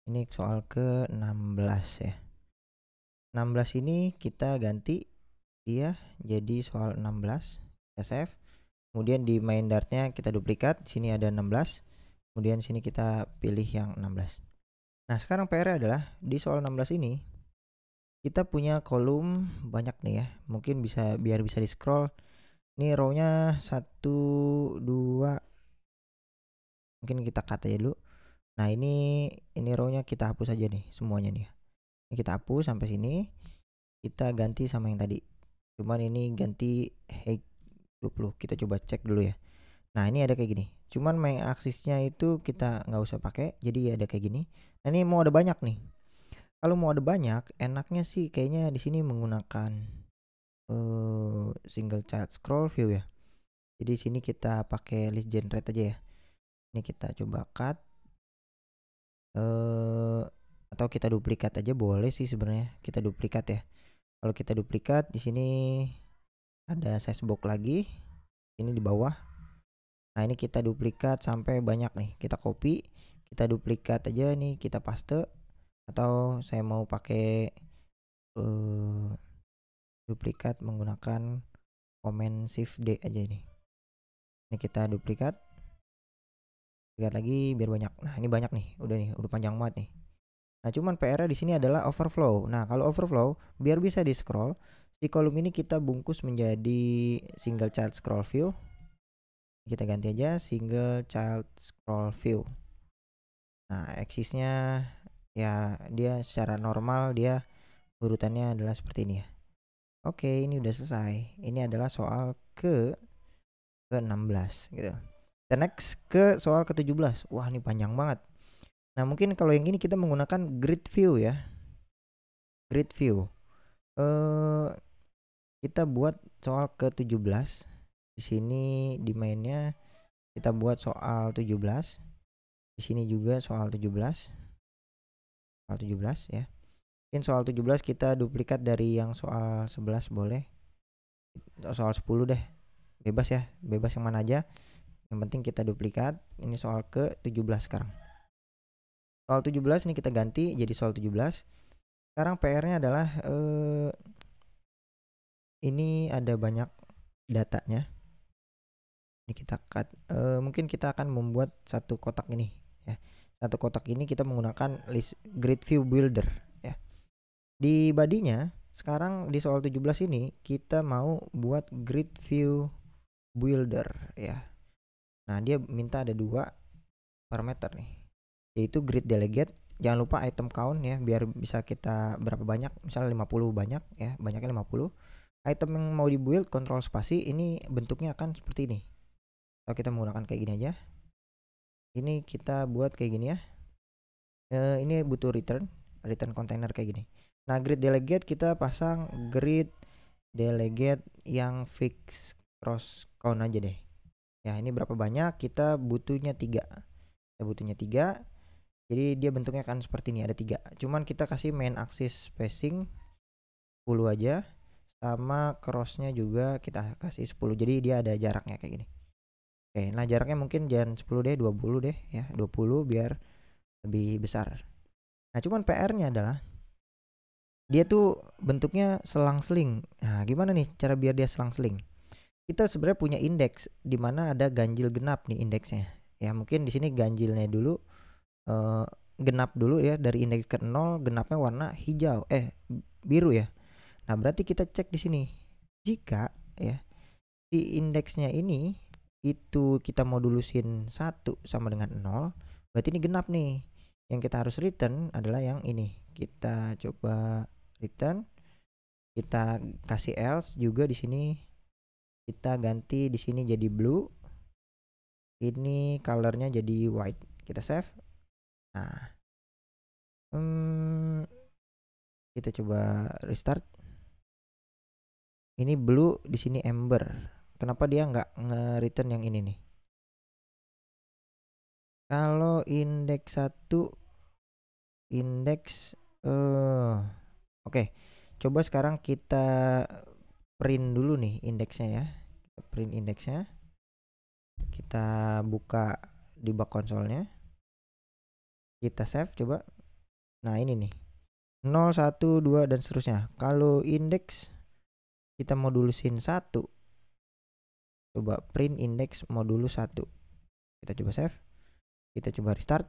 Ini soal ke-16 ya. 16 ini kita ganti dia jadi soal 16. Kita save. Kemudian di main dartnya kita duplikat. Sini ada 16. Kemudian sini kita pilih yang 16. Nah, sekarang PR adalah di soal 16 ini kita punya kolom banyak nih ya. Mungkin bisa biar bisa di scroll. Ini row-nya 1 2. Mungkin kita cut aja dulu. Nah, ini row-nya kita hapus aja nih semuanya nih. Ini kita hapus sampai sini. Kita ganti sama yang tadi. Cuman ini ganti height 20. Kita coba cek dulu ya. Nah, ini ada kayak gini. Cuman main aksisnya itu kita nggak usah pakai. Jadi ada kayak gini. Nah, ini mau ada banyak nih. Kalau mau ada banyak, enaknya sih kayaknya di sini menggunakan single child scroll view ya. Jadi sini kita pakai list generate aja ya. Ini kita coba cut. Atau kita duplikat aja boleh sih sebenarnya. Kita duplikat ya. Kalau kita duplikat di sini ada size box lagi. Ini di bawah. Nah, ini kita duplikat sampai banyak nih. Kita copy, kita duplikat aja nih, kita paste. Atau saya mau pakai duplikat menggunakan Command Shift D aja ini. Ini kita duplikat. Lihat lagi biar banyak. Nah, ini banyak nih. Udah panjang banget nih. Nah, cuman PR-nya di sini adalah overflow. Nah, kalau overflow biar bisa di scroll, di kolom ini kita bungkus menjadi single child scroll view. Kita ganti aja single child scroll view. Nah, aksisnya Ya, dia secara normal dia urutannya adalah seperti ini ya. Oke, ini udah selesai. Ini adalah soal ke-16 gitu. Dan next ke soal ke-17. Wah, ini panjang banget. Nah, mungkin kalau yang ini kita menggunakan grid view ya. Grid view. Kita buat soal ke-17. Di sini di mainnya kita buat soal 17. Di sini juga soal 17. Soal 17 ya. Mungkin soal 17 kita duplikat dari yang soal 11 boleh. Soal 10 deh. Bebas ya, bebas yang mana aja. Yang penting kita duplikat. Ini soal ke-17 sekarang. Soal 17 ini kita ganti jadi soal 17. Sekarang PR-nya adalah ini ada banyak datanya. Ini kita cut. Mungkin kita akan membuat satu kotak ini ya. Satu kotak ini kita menggunakan list grid view builder ya. Di badinya sekarang di soal 17 ini kita mau buat grid view builder ya. Nah, dia minta ada 2 parameter nih. Yaitu grid delegate, jangan lupa item count ya biar bisa kita berapa banyak, misalnya 50 banyak ya, banyaknya 50. Item yang mau dibuild kontrol spasi, ini bentuknya akan seperti ini. Kalau kita menggunakan kayak gini aja. Ini kita buat kayak gini ya. Ini butuh return container kayak gini. Nah, grid delegate kita pasang grid delegate yang fix cross count aja deh. Ya, ini berapa banyak? Kita butuhnya 3. Kita butuhnya 3. Jadi dia bentuknya akan seperti ini, ada 3. Cuman kita kasih main axis spacing 10 aja. Sama crossnya juga kita kasih 10. Jadi dia ada jaraknya kayak gini. Oke, nah jaraknya mungkin jangan 10 deh, 20 deh ya. 20 biar lebih besar. Nah, cuman PR-nya adalah dia tuh bentuknya selang-seling. Nah, gimana nih cara biar dia selang-seling? Kita sebenarnya punya indeks di mana ada ganjil genap nih indeksnya. Ya, mungkin di sini ganjilnya dulu genap dulu ya, dari indeks ke 0 genapnya warna hijau biru ya. Nah, berarti kita cek di sini. Jika ya di indeksnya ini itu kita modulusin 1 sama dengan 0, berarti ini genap nih. Yang kita harus return adalah yang ini. Kita coba return. Kita kasih else juga di sini. Kita ganti di sini jadi blue. Ini colornya jadi white. Kita save. Nah, kita coba restart. Ini blue, di sini amber. Kenapa dia nggak nge-return yang ini nih? Kalau indeks 1 indeks oke. Coba sekarang kita print dulu nih indeksnya ya. Kita print indeksnya. Kita buka debug konsolnya. Kita save coba. Nah, ini nih. 0, 1, 2 dan seterusnya. Kalau indeks kita modulusin 1. Coba print indeks modulus 1. Kita coba save. Kita coba restart.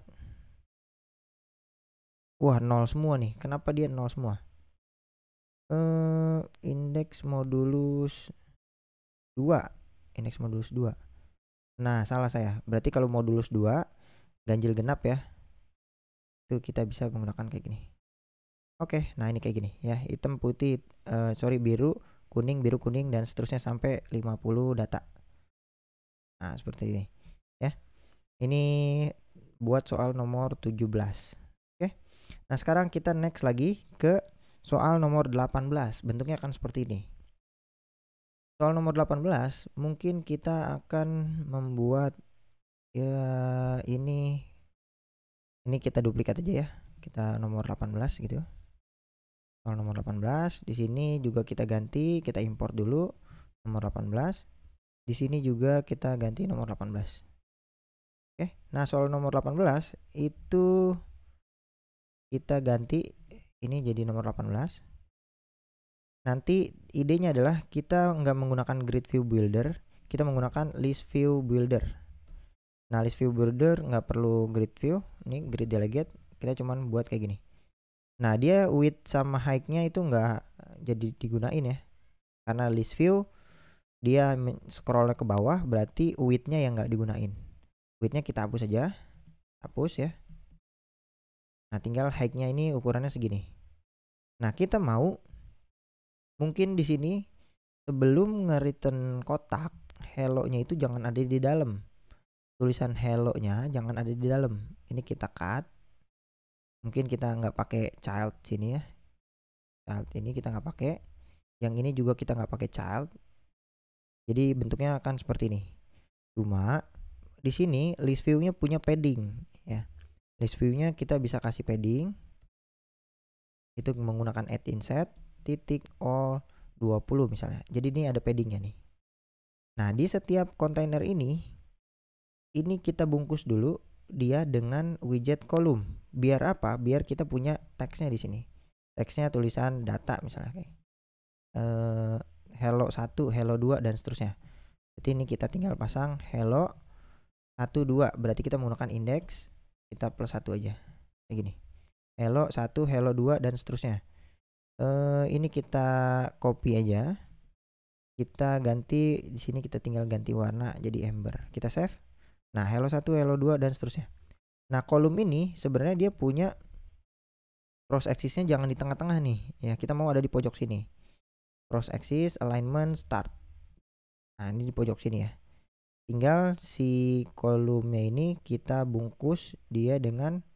Wah, 0 semua nih. Kenapa dia 0 semua? Indeks modulus 2. Indeks modulus 2. Nah, salah saya. Berarti kalau modulus 2 ganjil genap ya. Itu kita bisa menggunakan kayak gini. Oke, nah ini kayak gini ya. Hitam, putih, biru, kuning, biru, kuning dan seterusnya sampai 50 data. Nah, seperti ini ya. Ini buat soal nomor 17. Oke. Nah, sekarang kita next lagi ke soal nomor 18. Bentuknya akan seperti ini. Soal nomor 18 mungkin kita akan membuat ya ini kita duplikat aja ya. Kita nomor 18 gitu. Soal nomor 18 di sini juga kita ganti, kita import dulu nomor 18. Di sini juga kita ganti nomor 18. Oke. Nah, soal nomor 18 itu kita ganti ini jadi nomor 18. Nanti idenya adalah kita nggak menggunakan grid view builder, kita menggunakan list view builder. Nah, list view builder nggak perlu grid view, ini grid delegate, kita cuman buat kayak gini. Nah, dia width sama height-nya itu nggak jadi digunain ya, karena list view dia scroll ke bawah, berarti width-nya yang nggak digunain. Width-nya kita hapus aja, hapus ya. Nah, tinggal height-nya ini ukurannya segini. Nah, kita mau mungkin di sini sebelum nge-return kotak, hello-nya itu jangan ada di dalam. Tulisan hello-nya jangan ada di dalam. Ini kita cut. Mungkin kita nggak pakai child sini ya. Child ini kita nggak pakai. Yang ini juga kita nggak pakai child. Jadi bentuknya akan seperti ini. Cuma di sini list view-nya punya padding ya. List view-nya kita bisa kasih padding. Itu menggunakan add inset titik all 20 misalnya. Jadi ini ada paddingnya nih. Nah, di setiap kontainer ini kita bungkus dulu dia dengan widget kolom. Biar apa? Biar kita punya teksnya di sini. Teksnya tulisan data misalnya kayak hello 1, hello 2 dan seterusnya. Jadi ini kita tinggal pasang hello 1 2, berarti kita menggunakan indeks, kita plus 1 aja. Kayak gini. Hello 1, hello 2 dan seterusnya. Ini kita copy aja. Kita ganti di sini, kita tinggal ganti warna jadi ember. Kita save. Nah, hello 1, hello 2 dan seterusnya. Nah, kolom ini sebenarnya dia punya cross axis-nya jangan di tengah-tengah nih. Ya, kita mau ada di pojok sini. Cross axis, alignment, start. Nah, ini di pojok sini ya. Tinggal si kolomnya ini kita bungkus dia dengan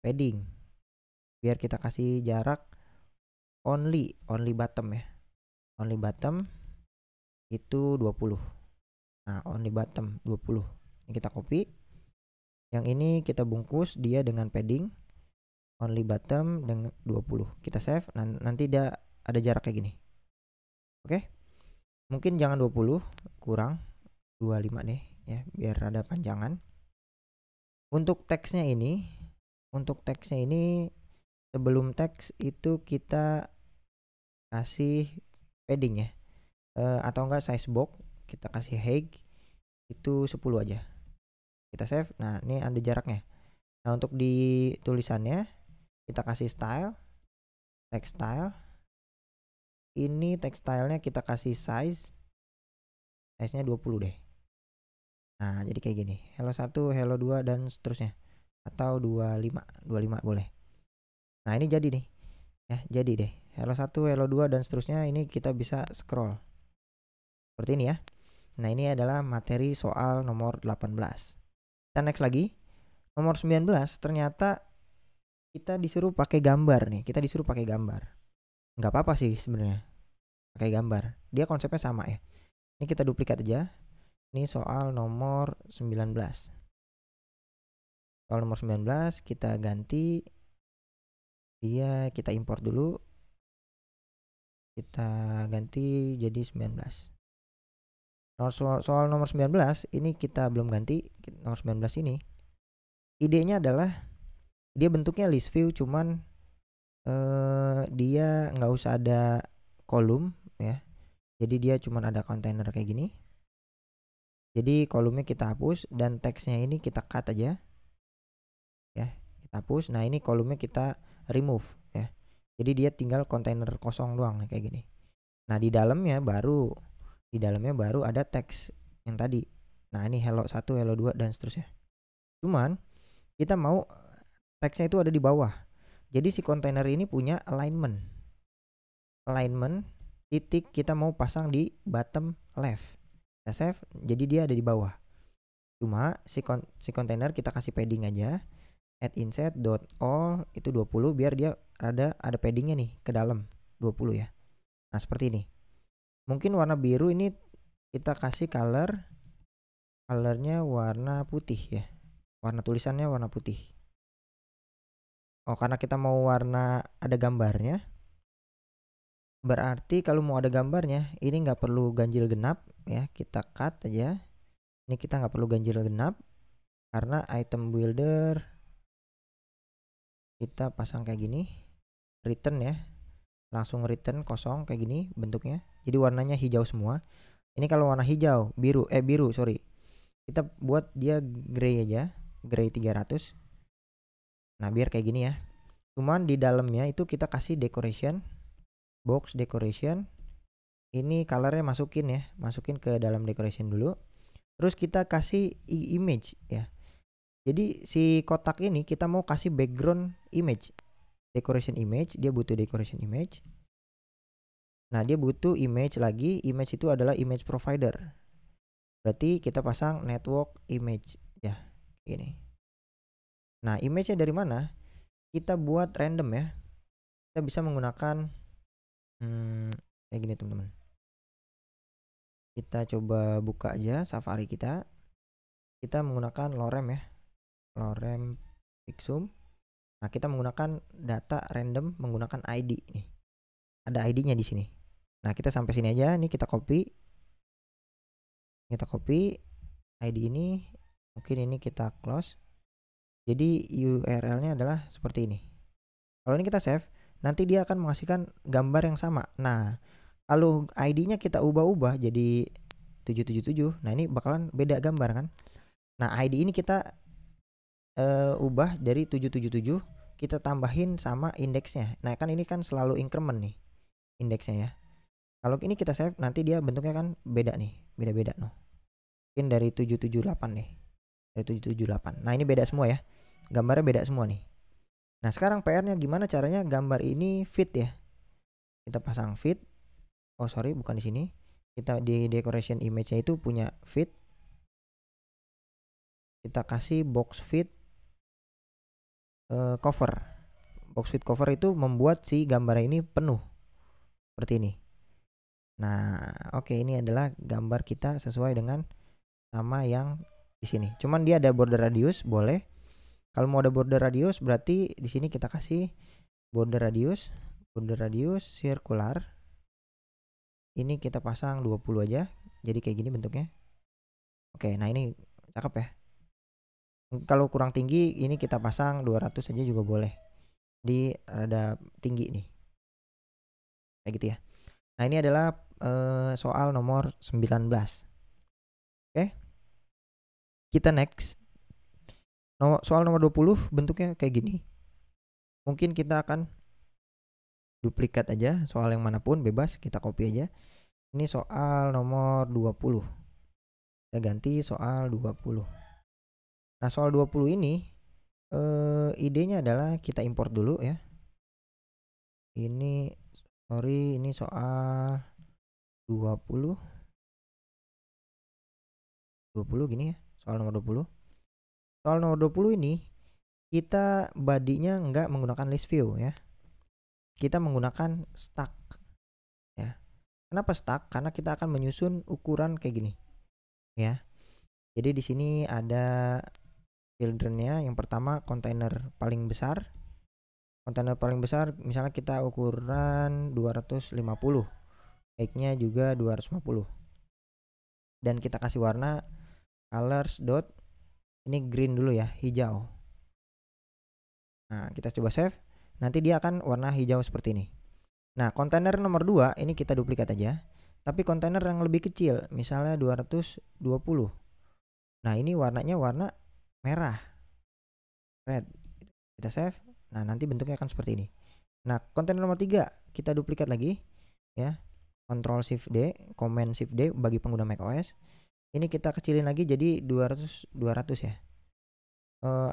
padding. Biar kita kasih jarak only bottom ya. Only bottom itu 20. Nah, only bottom 20. Ini kita copy. Yang ini kita bungkus dia dengan padding only bottom dengan 20. Kita save. Nanti dia ada jarak kayak gini. Oke. Mungkin jangan 20, kurang 25 deh ya, biar ada panjangan. Untuk teksnya ini sebelum teks itu kita kasih padding ya. Atau enggak size box, kita kasih height itu 10 aja. Kita save. Nah, ini ada jaraknya. Nah, untuk di tulisannya kita kasih style, text style. Ini text stylenya kita kasih size-nya 20 deh. Nah, jadi kayak gini. Hello 1, hello 2 dan seterusnya. Atau 25 boleh. Nah, ini jadi nih. Ya, jadi deh. Hello 1, hello 2 dan seterusnya, ini kita bisa scroll. Seperti ini ya. Nah, ini adalah materi soal nomor 18. Kita next lagi. Nomor 19 ternyata kita disuruh pakai gambar nih. Kita disuruh pakai gambar. Nggak apa-apa sih sebenarnya pakai gambar. Dia konsepnya sama ya. Ini kita duplikat aja. Ini soal nomor 19. Soal nomor 19 kita ganti dia, kita import dulu. Kita ganti jadi 19. Soal nomor 19 ini kita belum ganti. Nomor 19 ini idenya adalah dia bentuknya list view, cuman dia nggak usah ada kolom ya. Jadi dia cuman ada kontainer kayak gini. Jadi kolomnya kita hapus dan teksnya ini kita cut aja ya, kita hapus. Nah, ini kolomnya kita remove ya. Jadi dia tinggal kontainer kosong doang nih kayak gini. Nah, di dalamnya baru ada teks yang tadi. Nah, ini hello 1, hello 2 dan seterusnya. Cuman kita mau teksnya itu ada di bawah. Jadi si kontainer ini punya alignment titik, kita mau pasang di bottom left. Kita save, jadi dia ada di bawah. Cuma si kontainer kita kasih padding aja. Add inset dot all itu 20 biar dia ada paddingnya nih ke dalam 20 ya. Nah, seperti ini. Mungkin warna biru ini kita kasih colornya warna putih ya. Warna tulisannya warna putih. Oh, karena kita mau warna ada gambarnya. Berarti kalau mau ada gambarnya ini nggak perlu ganjil genap ya, kita cut aja. Ini kita nggak perlu ganjil genap karena item builder kita pasang kayak gini, return ya, langsung return kosong kayak gini bentuknya. Jadi warnanya hijau semua. Ini kalau warna hijau, biru sorry, kita buat dia gray aja, gray 300. Nah, biar kayak gini ya. Cuman di dalamnya itu kita kasih decoration, box decoration. Ini colornya masukin ke dalam decoration dulu. Terus kita kasih image ya. Jadi si kotak ini kita mau kasih background image. Decoration image, dia butuh decoration image. Nah, dia butuh image lagi. Image itu adalah image provider. Berarti kita pasang network image ya, gini. Nah, image-nya dari mana? Kita buat random ya. Kita bisa menggunakan kayak gini teman-teman. Kita coba buka aja Safari kita. Kita menggunakan lorem ya. Lorem Pixum. Nah, kita menggunakan data random menggunakan ID nih. Ada ID-nya di sini. Nah, kita sampai sini aja. Ini kita copy. Kita copy ID ini. Mungkin ini kita close. Jadi URL-nya adalah seperti ini. Kalau ini kita save, nanti dia akan menghasilkan gambar yang sama. Nah, kalau ID-nya kita ubah-ubah jadi 777. Nah, ini bakalan beda gambar kan. Nah, ID ini kita ubah dari 777, kita tambahin sama indeksnya. Nah, kan ini kan selalu increment nih indeksnya ya. Kalau ini kita save, nanti dia bentuknya kan beda nih, beda-beda noh. Mungkin dari 778 nih. Dari 778. Nah, ini beda semua ya. Gambarnya beda semua nih. Nah, sekarang PR-nya gimana caranya gambar ini fit ya. Kita pasang fit. Oh, sorry, bukan di sini. Kita di decoration image-nya itu punya fit. Kita kasih box fit cover. Box fit cover itu membuat si gambar ini penuh seperti ini. Nah, oke, ini adalah gambar kita sesuai dengan sama yang di sini. Cuman dia ada border radius, boleh. Kalau mau ada border radius berarti di sini kita kasih border radius circular. Ini kita pasang 20 aja. Jadi kayak gini bentuknya. Oke, nah ini cakep ya. Kalau kurang tinggi ini kita pasang 200 aja juga boleh. Di rada tinggi nih. Kayak gitu ya. Nah, ini adalah soal nomor 19. Oke. Kita next. Soal nomor 20 bentuknya kayak gini. Mungkin kita akan duplikat aja soal yang manapun, bebas, kita copy aja. Ini soal nomor 20. Kita ganti soal 20. Nah, soal 20 ini idenya adalah kita import dulu ya. Ini soal 20 gini ya, soal nomor 20. Soal nomor 20 ini kita bodinya nggak menggunakan list view ya. Kita menggunakan stack ya. Kenapa stack? Karena kita akan menyusun ukuran kayak gini ya. Jadi di sini ada children-nya. Yang pertama kontainer paling besar. Kontainer paling besar misalnya kita ukuran 250. Height-nya juga 250. Dan kita kasih warna colors dot, ini green dulu ya, hijau. Nah, kita coba save. Nanti dia akan warna hijau seperti ini. Nah, kontainer nomor 2 ini kita duplikat aja. Tapi kontainer yang lebih kecil, misalnya 220. Nah, ini warnanya warna merah, red. Kita save. Nah, nanti bentuknya akan seperti ini. Nah, kontainer nomor 3 kita duplikat lagi ya. Ctrl Shift D, Command Shift D bagi pengguna macOS. Ini kita kecilin lagi jadi 200 ya.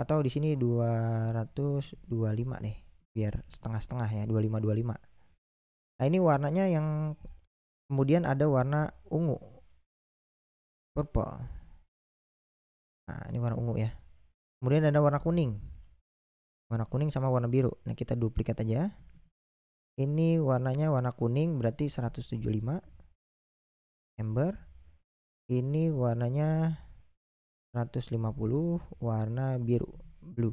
Atau di sini 225 nih. Biar setengah-setengah ya, 25. Nah, ini warnanya yang kemudian ada warna ungu, purple. Nah, ini warna ungu ya. Kemudian ada warna kuning. Warna kuning sama warna biru. Nah, kita duplikat aja. Ini warnanya warna kuning berarti 175 amber. Ini warnanya 150 warna biru, blue.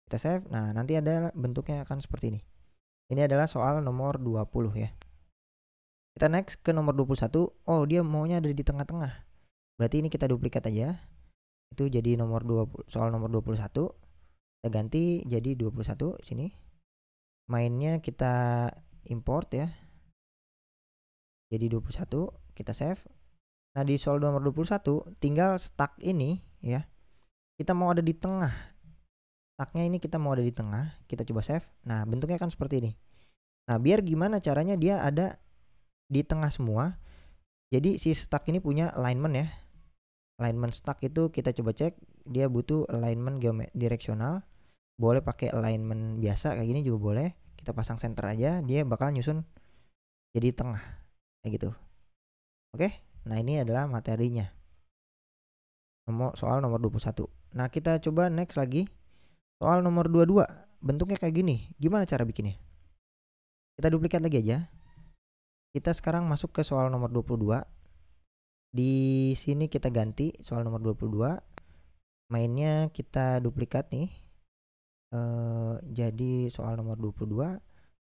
Kita save. Nah, nanti ada bentuknya akan seperti ini. Ini adalah soal nomor 20 ya. Kita next ke nomor 21. Oh, dia maunya ada di tengah-tengah. Berarti ini kita duplikat aja. Itu jadi nomor 20, soal nomor 21. Kita ganti jadi 21 sini. Mainnya kita import ya. Jadi 21, kita save. Nah, di soal nomor 21 tinggal stack ini ya. Kita mau ada di tengah. Stacknya ini kita mau ada di tengah. Kita coba save. Nah, bentuknya kan seperti ini. Nah, biar gimana caranya dia ada di tengah semua. Jadi si stack ini punya alignment ya. Alignment stack itu kita coba cek, dia butuh alignment direksional boleh pakai alignment biasa kayak gini juga boleh. Kita pasang center aja, dia bakal nyusun jadi tengah kayak gitu. Oke, nah ini adalah materinya. Soal nomor 21. Nah, kita coba next lagi. Soal nomor 22. Bentuknya kayak gini. Gimana cara bikinnya? Kita duplikat lagi aja. Kita sekarang masuk ke soal nomor 22. Di sini kita ganti soal nomor 22. Mainnya kita duplikat nih. Jadi soal nomor 22.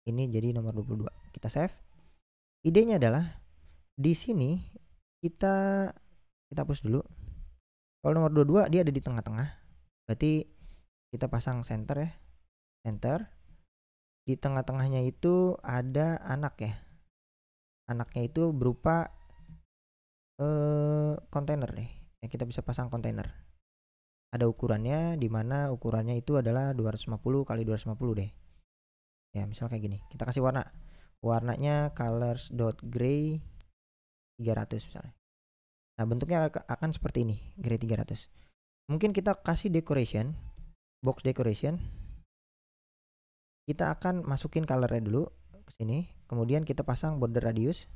Ini jadi nomor 22. Kita save. Idenya adalah di sini kita hapus dulu. Soal nomor 22 dia ada di tengah-tengah. Berarti kita pasang center ya. Center. Di tengah-tengahnya itu ada anak ya. Anaknya itu berupa kontainer nih. Ya, kita bisa pasang kontainer. Ada ukurannya, di mana ukurannya itu adalah 250 kali 250 deh. Ya, misal kayak gini. Kita kasih warna. Warnanya colors.gray 300 misalnya. Nah, bentuknya akan seperti ini, gray 300. Mungkin kita kasih decoration, box decoration. Kita akan masukin colornya dulu ke sini, kemudian kita pasang border radius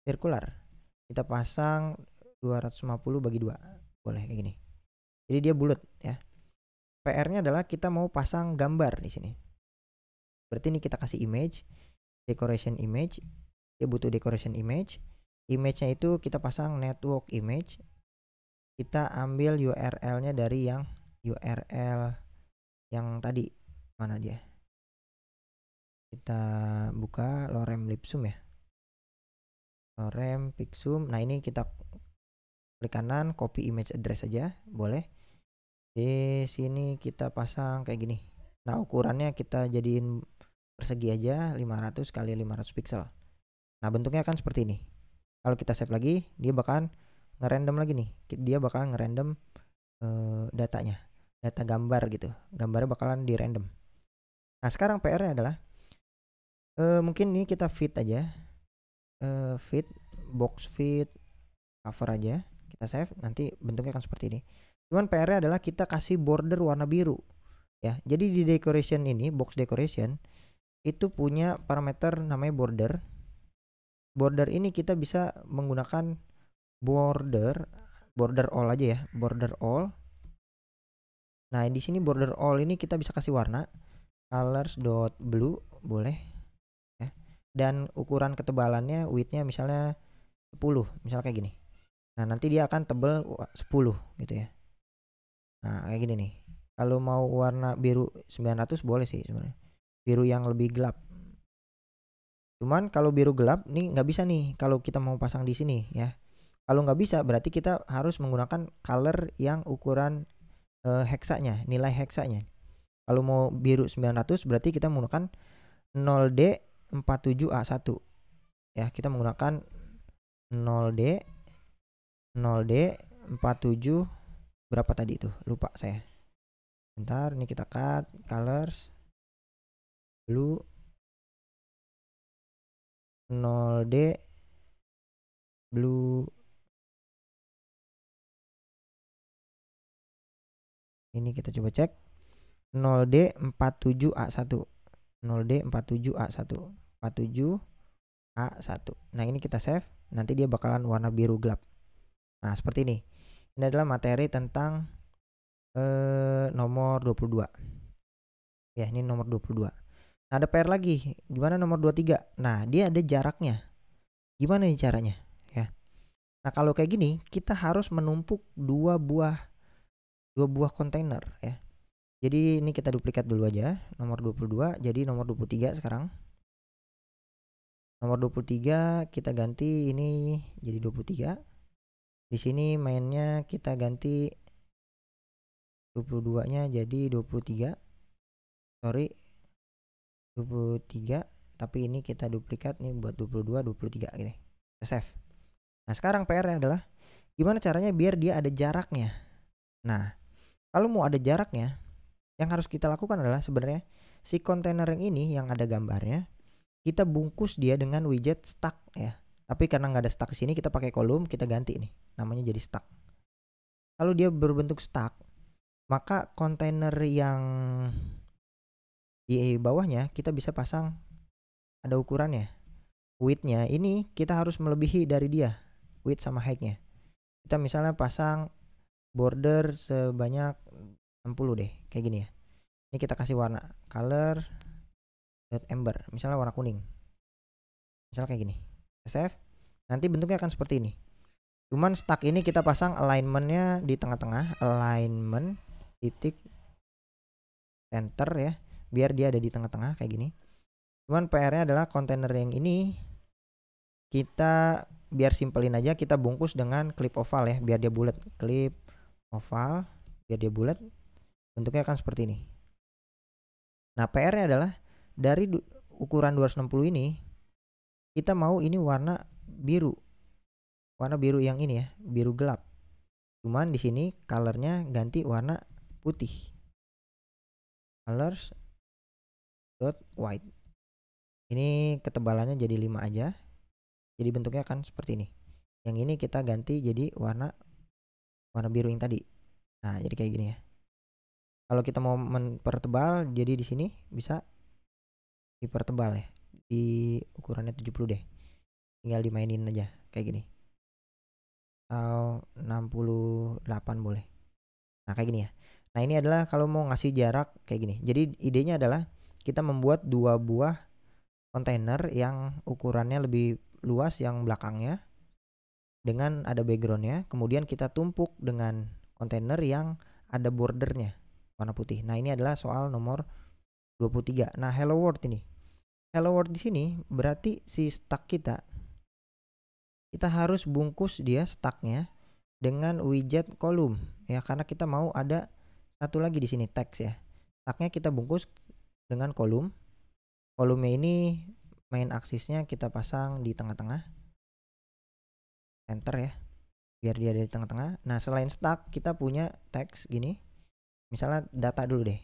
circular. Kita pasang 250 bagi 2. Boleh kayak gini. Jadi dia bulat ya. PR-nya adalah kita mau pasang gambar di sini. Berarti ini kita kasih image, decoration image. Dia butuh decoration image. Image-nya itu kita pasang network image. Kita ambil URL-nya dari yang URL yang tadi. Mana dia? Kita buka lorem ipsum ya. Lorem ipsum. Nah, ini kita klik kanan, copy image address aja, boleh. Di sini kita pasang kayak gini. Nah, ukurannya kita jadiin persegi aja, 500 kali 500 pixel. Nah, bentuknya akan seperti ini. Kalau kita save lagi, dia bakalan ngerandom lagi nih. Dia bakalan ngerandom datanya, data gambar gitu. Gambarnya bakalan di random. Nah, sekarang PR-nya adalah mungkin ini kita fit aja. Fit, box fit, cover aja. Kita save, nanti bentuknya akan seperti ini. Cuman PR-nya adalah kita kasih border warna biru. Ya, jadi di decoration ini, box decoration itu punya parameter namanya border. Border ini kita bisa menggunakan border all aja ya, border all. Nah, di sini border all ini kita bisa kasih warna colors.blue boleh ya. Dan ukuran ketebalannya width-nya misalnya 10, misal kayak gini. Nah, nanti dia akan tebal 10 gitu ya. Nah, kayak gini nih. Kalau mau warna biru 900 boleh sih sebenarnya. Biru yang lebih gelap. Cuman kalau biru gelap nih nggak bisa nih kalau kita mau pasang di sini ya. Kalau nggak bisa berarti kita harus menggunakan color yang ukuran heksanya, nilai heksanya. Kalau mau biru 900 berarti kita menggunakan 0D47A1. Ya, kita menggunakan 0D47 berapa tadi itu? Lupa saya. Bentar, ini kita cut colors blue 0D blue. Ini kita coba cek 0D47A1. 0D47A1. 47A1. Nah, ini kita save. Nanti dia bakalan warna biru gelap. Nah, seperti ini. Ini adalah materi tentang nomor 22. Ya, ini nomor 22. Nah, ada PR lagi. Gimana nomor 23? Nah, dia ada jaraknya. Gimana nih caranya? Ya. Nah, kalau kayak gini, kita harus menumpuk dua buah kontainer ya. Jadi ini kita duplikat dulu aja nomor 22, jadi nomor 23 sekarang. Nomor 23 kita ganti ini jadi 23. Di sini mainnya kita ganti 22-nya jadi 23. Sorry. 23, tapi ini kita duplikat nih buat 22, 23 gitu. Kita save. Nah, sekarang PR-nya adalah gimana caranya biar dia ada jaraknya. Nah, kalau mau ada jaraknya, yang harus kita lakukan adalah sebenarnya si kontainer yang ini yang ada gambarnya, kita bungkus dia dengan widget stack ya. Tapi karena nggak ada stack di sini, kita pakai kolom, kita ganti nih, namanya jadi stack. Kalau dia berbentuk stack, maka kontainer yang Di bawahnya kita bisa pasang ada ukurannya. Width-nya ini kita harus melebihi dari dia, width sama height-nya. Kita misalnya pasang border sebanyak 60 deh, kayak gini ya. Ini kita kasih warna color amber, misalnya warna kuning. Misalnya kayak gini. Save. Nanti bentuknya akan seperti ini. Cuman stack ini kita pasang alignment-nya di tengah-tengah, alignment titik center ya, biar dia ada di tengah-tengah kayak gini. Cuman PR-nya adalah kontainer yang ini kita biar simpelin aja, kita bungkus dengan klip oval ya, biar dia bulat. Klip oval biar dia bulat, bentuknya akan seperti ini. Nah, PR-nya adalah dari ukuran 260 ini kita mau ini warna biru. Warna biru yang ini ya, biru gelap. Cuman di sini colornya ganti warna putih. Colors dot white. Ini ketebalannya jadi 5 aja. Jadi bentuknya akan seperti ini. Yang ini kita ganti jadi warna biru yang tadi. Nah, jadi kayak gini ya. Kalau kita mau mempertebal, jadi di sini bisa dipertebal ya. Di ukurannya 70 deh. Tinggal dimainin aja kayak gini. Atau 68 boleh. Nah, kayak gini ya. Nah, ini adalah kalau mau ngasih jarak kayak gini. Jadi idenya adalah kita membuat 2 buah kontainer yang ukurannya lebih luas yang belakangnya dengan ada backgroundnya, kemudian kita tumpuk dengan kontainer yang ada bordernya warna putih. Nah, ini adalah soal nomor 23. Nah, hello world ini. Hello world di sini berarti si stack kita harus bungkus dia stacknya dengan widget kolom ya, karena kita mau ada satu lagi di sini teks ya. Stacknya kita bungkus dengan kolom. Kolomnya ini main aksisnya kita pasang di tengah-tengah, enter ya, biar dia ada di tengah-tengah. Nah, selain stack kita punya teks gini, misalnya data dulu deh.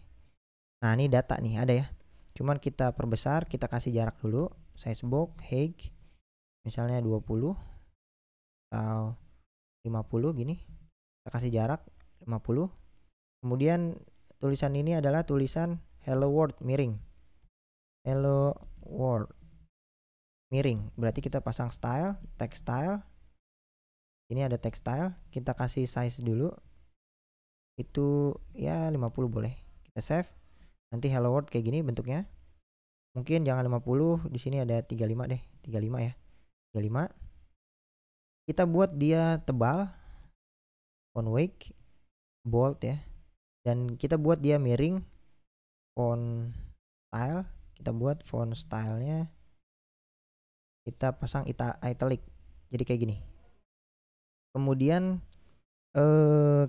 Nah, ini data nih ada ya, cuman kita perbesar, kita kasih jarak dulu, size box height misalnya 20 atau 50 gini, kita kasih jarak 50. Kemudian tulisan ini adalah tulisan hello world miring, hello world miring, berarti kita pasang style, text style. Ini ada text style, kita kasih size dulu itu ya 50 boleh. Kita save. Nanti hello world kayak gini bentuknya. Mungkin jangan 50, di sini ada 35 deh, 35 ya. 35. Kita buat dia tebal, font weight, bold ya. Dan kita buat dia miring, font style, kita buat font stylenya kita pasang italic. Jadi kayak gini. Kemudian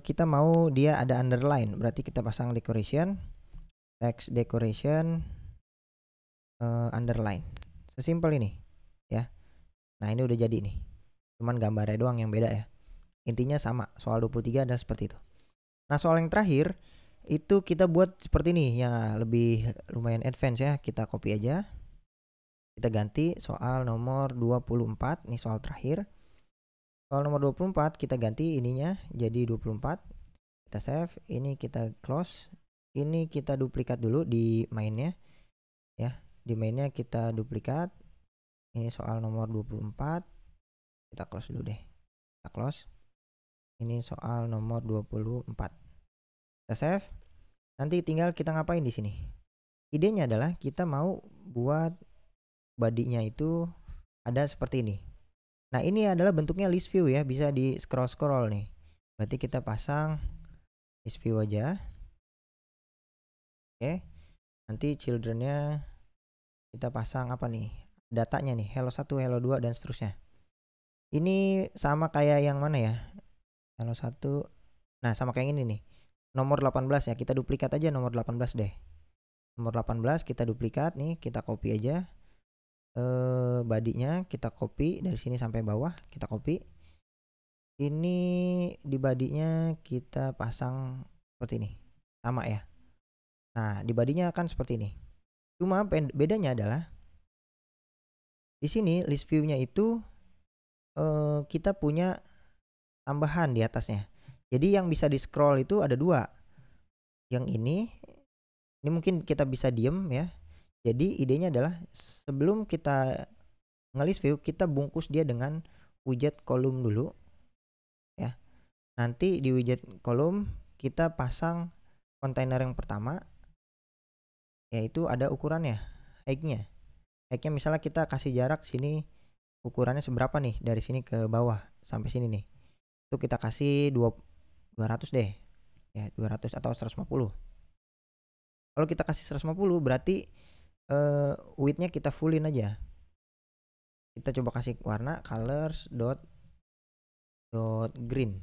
kita mau dia ada underline, berarti kita pasang decoration, text decoration, underline. Sesimpel ini ya. Nah, ini udah jadi nih. Cuman gambarnya doang yang beda ya. Intinya sama, soal 23 ada seperti itu. Nah, soal yang terakhir itu kita buat seperti ini ya, lebih lumayan advance ya. Kita copy aja. Kita ganti soal nomor 24, nih soal terakhir. Soal nomor 24 kita ganti ininya jadi 24. Kita save, ini kita close. Ini kita duplikat dulu di mainnya ya. Di mainnya kita duplikat. Ini soal nomor 24. Kita close dulu deh. Kita close. Ini soal nomor 24. Kita save. Nanti tinggal kita ngapain di sini. Idenya adalah kita mau buat body-nya itu ada seperti ini. Nah, ini adalah bentuknya list view ya, bisa di scroll nih. Berarti kita pasang list view aja. Oke. Nanti children-nya kita pasang apa nih? Datanya nih, hello 1, hello 2 dan seterusnya. Ini sama kayak yang mana ya? Hello 1. Nah, sama kayak ini nih. Nomor 18 ya, kita duplikat aja nomor 18 deh. Nomor 18 kita duplikat nih, kita copy aja. Body-nya kita copy dari sini sampai bawah, kita copy. Ini di body-nya kita pasang seperti ini. Sama ya. Nah, di body-nya akan seperti ini. Cuma bedanya adalah di sini list view-nya itu kita punya tambahan di atasnya. Jadi yang bisa di scroll itu ada 2. Yang ini Ini mungkin kita bisa diem ya. Jadi idenya adalah sebelum kita nge-list view, kita bungkus dia dengan widget kolom dulu ya. Nanti di widget kolom kita pasang kontainer yang pertama, yaitu ada ukurannya, height-nya. Height-nya misalnya kita kasih jarak sini, ukurannya seberapa nih dari sini ke bawah sampai sini nih. Itu kita kasih 200 deh. Ya, 200 atau 150. Kalau kita kasih 150 berarti width-nya kita fullin aja. Kita coba kasih warna colors dot green.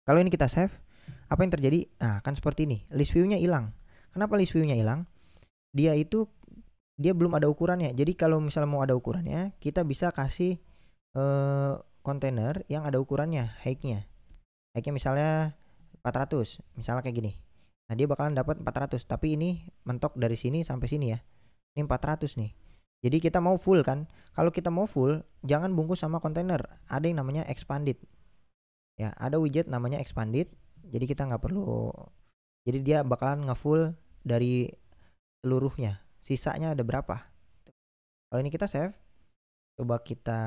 Kalau ini kita save, apa yang terjadi? Nah, kan seperti ini. List view-nya hilang. Kenapa list view-nya hilang? Dia belum ada ukurannya. Jadi kalau misalnya mau ada ukurannya, kita bisa kasih kontainer yang ada ukurannya, height-nya. Height-nya misalnya 400, misalnya kayak gini. Nah, dia bakalan dapat 400, tapi ini mentok dari sini sampai sini ya. Ini 400 nih. Jadi kita mau full kan? Kalau kita mau full, jangan bungkus sama kontainer. Ada yang namanya expanded. Ya, ada widget namanya expanded. Jadi kita nggak perlu. Jadi dia bakalan nge-full dari seluruhnya. Sisanya ada berapa? Kalau ini kita save, coba kita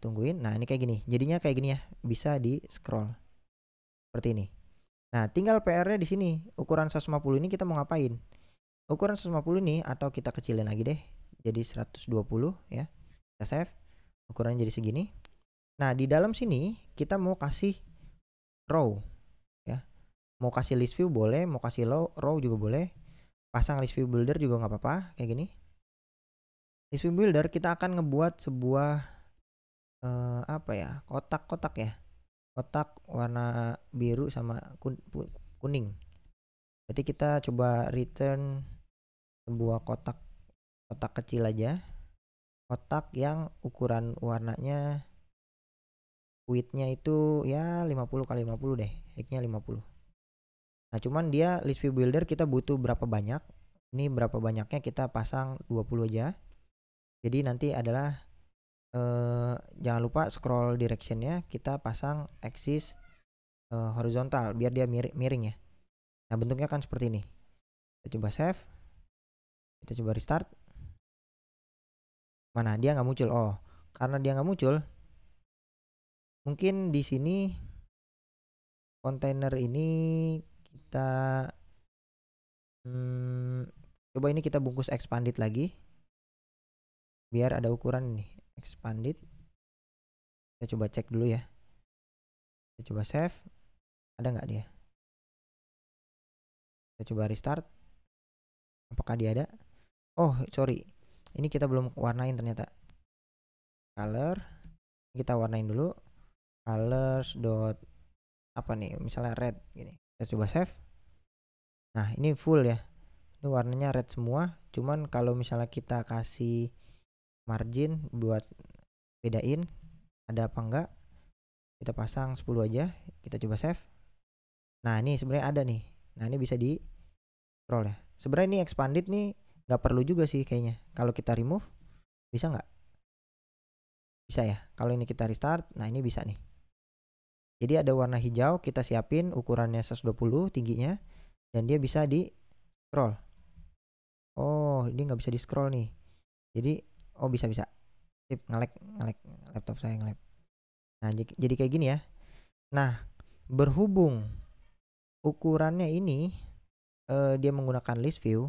tungguin. Nah, ini kayak gini. Jadinya kayak gini ya. Bisa di scroll. Seperti ini. Nah, tinggal PR-nya di sini. Ukuran 150 ini kita mau ngapain? Ukuran 150 ini atau kita kecilin lagi deh. Jadi 120 ya. Kita save. Ukurannya jadi segini. Nah, di dalam sini kita mau kasih row ya. Mau kasih list view boleh, mau kasih row juga boleh. Pasang list view builder juga nggak apa-apa, kayak gini. List view builder kita akan ngebuat sebuah apa ya? Kotak-kotak ya. Kotak warna biru sama kuning. Berarti kita coba return sebuah kotak kecil aja. Kotak yang ukuran warnanya width-nya itu ya 50 kali 50 deh, height-nya 50. Nah, cuman dia list view builder kita butuh berapa banyak? Ini berapa banyaknya kita pasang 20 aja. Jadi nanti adalah jangan lupa scroll direction-nya kita pasang axis horizontal biar dia miring ya. Nah, bentuknya kan seperti ini. Kita coba save. Kita coba restart. Mana dia nggak muncul? Oh, karena dia nggak muncul, mungkin di sini kontainer ini kita coba ini kita bungkus expanded lagi biar ada ukuran nih. Expanded. Kita coba cek dulu ya. Kita coba save. Ada nggak dia? Kita coba restart. Apakah dia ada? Oh, sorry. Ini kita belum warnain ternyata. Color. Kita warnain dulu. Colors dot apa nih? Misalnya red gini. Kita coba save. Nah, ini full ya. Ini warnanya red semua. Cuman kalau misalnya kita kasih margin buat bedain ada apa enggak, kita pasang 10 aja. Kita coba save. Nah, ini sebenarnya ada nih. Nah, ini bisa di scroll ya. Sebenarnya ini expanded nih nggak perlu juga sih kayaknya. Kalau kita remove bisa nggak? Bisa ya. Kalau ini kita restart, nah ini bisa nih. Jadi ada warna hijau, kita siapin ukurannya 120 tingginya dan dia bisa di scroll. Oh, ini nggak bisa di scroll nih. Jadi oh bisa. Sip, ngelek laptop saya ngelek. Nah, jadi kayak gini ya. Nah, berhubung ukurannya ini dia menggunakan list view,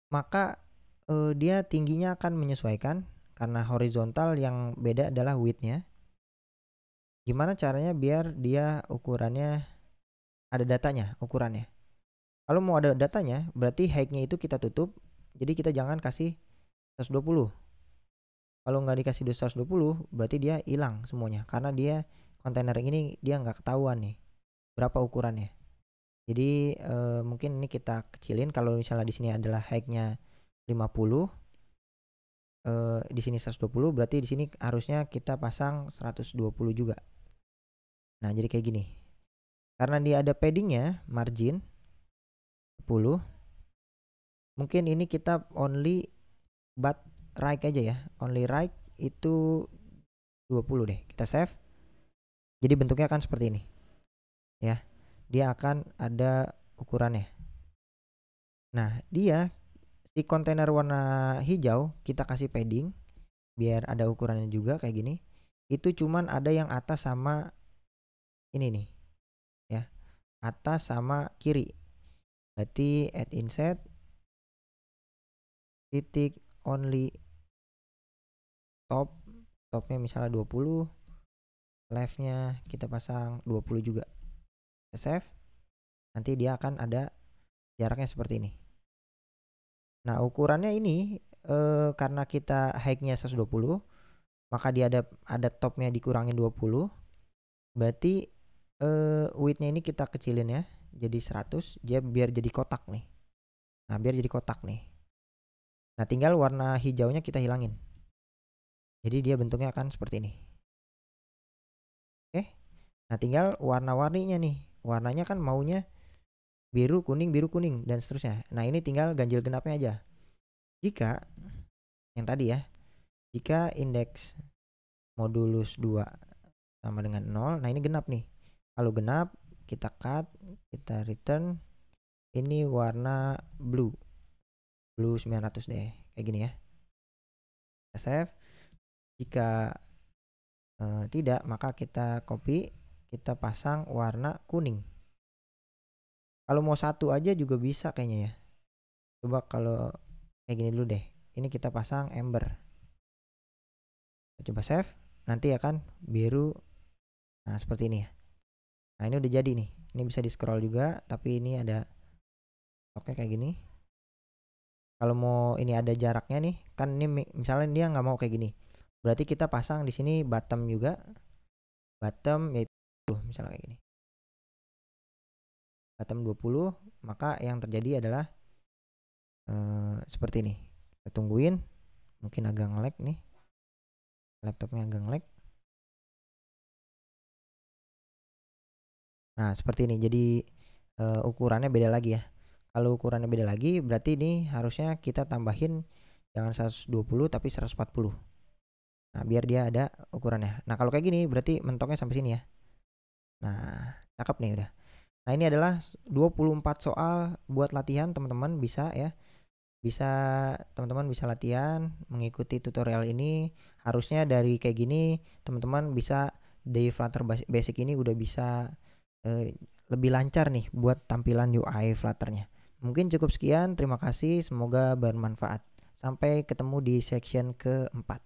maka dia tingginya akan menyesuaikan karena horizontal yang beda adalah width-nya. Gimana caranya biar dia ukurannya ada datanya, ukurannya. Kalau mau ada datanya, berarti height-nya itu kita tutup. Jadi kita jangan kasih 120. Kalau nggak dikasih 120, berarti dia hilang semuanya. Karena dia kontainer ini dia nggak ketahuan nih berapa ukurannya. Jadi mungkin ini kita kecilin. Kalau misalnya di sini adalah height-nya 50, di sini 120, berarti di sini harusnya kita pasang 120 juga. Nah, jadi kayak gini. Karena dia ada paddingnya, margin 10. Mungkin ini kita only but right aja ya. Only right itu 20 deh. Kita save. Jadi bentuknya kan seperti ini. Ya. dia akan ada ukurannya. Nah, si kontainer warna hijau kita kasih padding biar ada ukurannya juga kayak gini. Itu cuman ada yang atas sama ini nih, ya. Atas sama kiri. Berarti add inset titik only topnya misalnya 20, leftnya kita pasang 20 juga. Save. Nanti dia akan ada jaraknya seperti ini. Nah, ukurannya ini karena kita height-nya 120, maka dia ada topnya dikurangin 20. Berarti width-nya ini kita kecilin ya, jadi 100, biar jadi kotak nih. Nah, biar jadi kotak nih. Nah, tinggal warna hijaunya kita hilangin. Jadi dia bentuknya akan seperti ini. Oke. Nah, tinggal warna-warninya nih. Warnanya kan maunya biru, kuning, dan seterusnya. Nah, ini tinggal ganjil genapnya aja. Jika yang tadi ya, jika indeks modulus 2 sama dengan 0, nah ini genap nih. Kalau genap, kita cut, kita return. Ini warna blue 900 deh, kayak gini ya. Kita save. Jika tidak, maka kita copy, kita pasang warna kuning. Kalau mau satu aja juga bisa kayaknya ya. Coba kalau kayak gini dulu deh. Ini kita pasang ember. Kita coba save. Nanti akan biru. Nah, seperti ini ya. Nah, ini udah jadi nih. Ini bisa di scroll juga, tapi ini ada oke kayak gini. Kalau mau ini ada jaraknya nih, kan ini misalnya dia nggak mau kayak gini. Berarti kita pasang di sini bottom juga. Bottom yaitu misalnya kayak gini. Bottom 20, maka yang terjadi adalah seperti ini. Kita tungguin, mungkin agak nge-lag nih. Laptopnya agak nge-lag. Nah, seperti ini. Jadi ukurannya beda lagi ya. Kalau ukurannya beda lagi, berarti ini harusnya kita tambahin jangan 120 tapi 140. Nah, biar dia ada ukurannya. Nah, kalau kayak gini berarti mentoknya sampai sini ya. Nah, cakep nih udah. Nah, ini adalah 24 soal buat latihan, teman-teman bisa ya. Teman-teman bisa latihan mengikuti tutorial ini. Harusnya dari kayak gini teman-teman bisa dari Flutter Basic ini udah bisa lebih lancar nih buat tampilan UI Flutternya. Mungkin cukup sekian, terima kasih, semoga bermanfaat. Sampai ketemu di section keempat.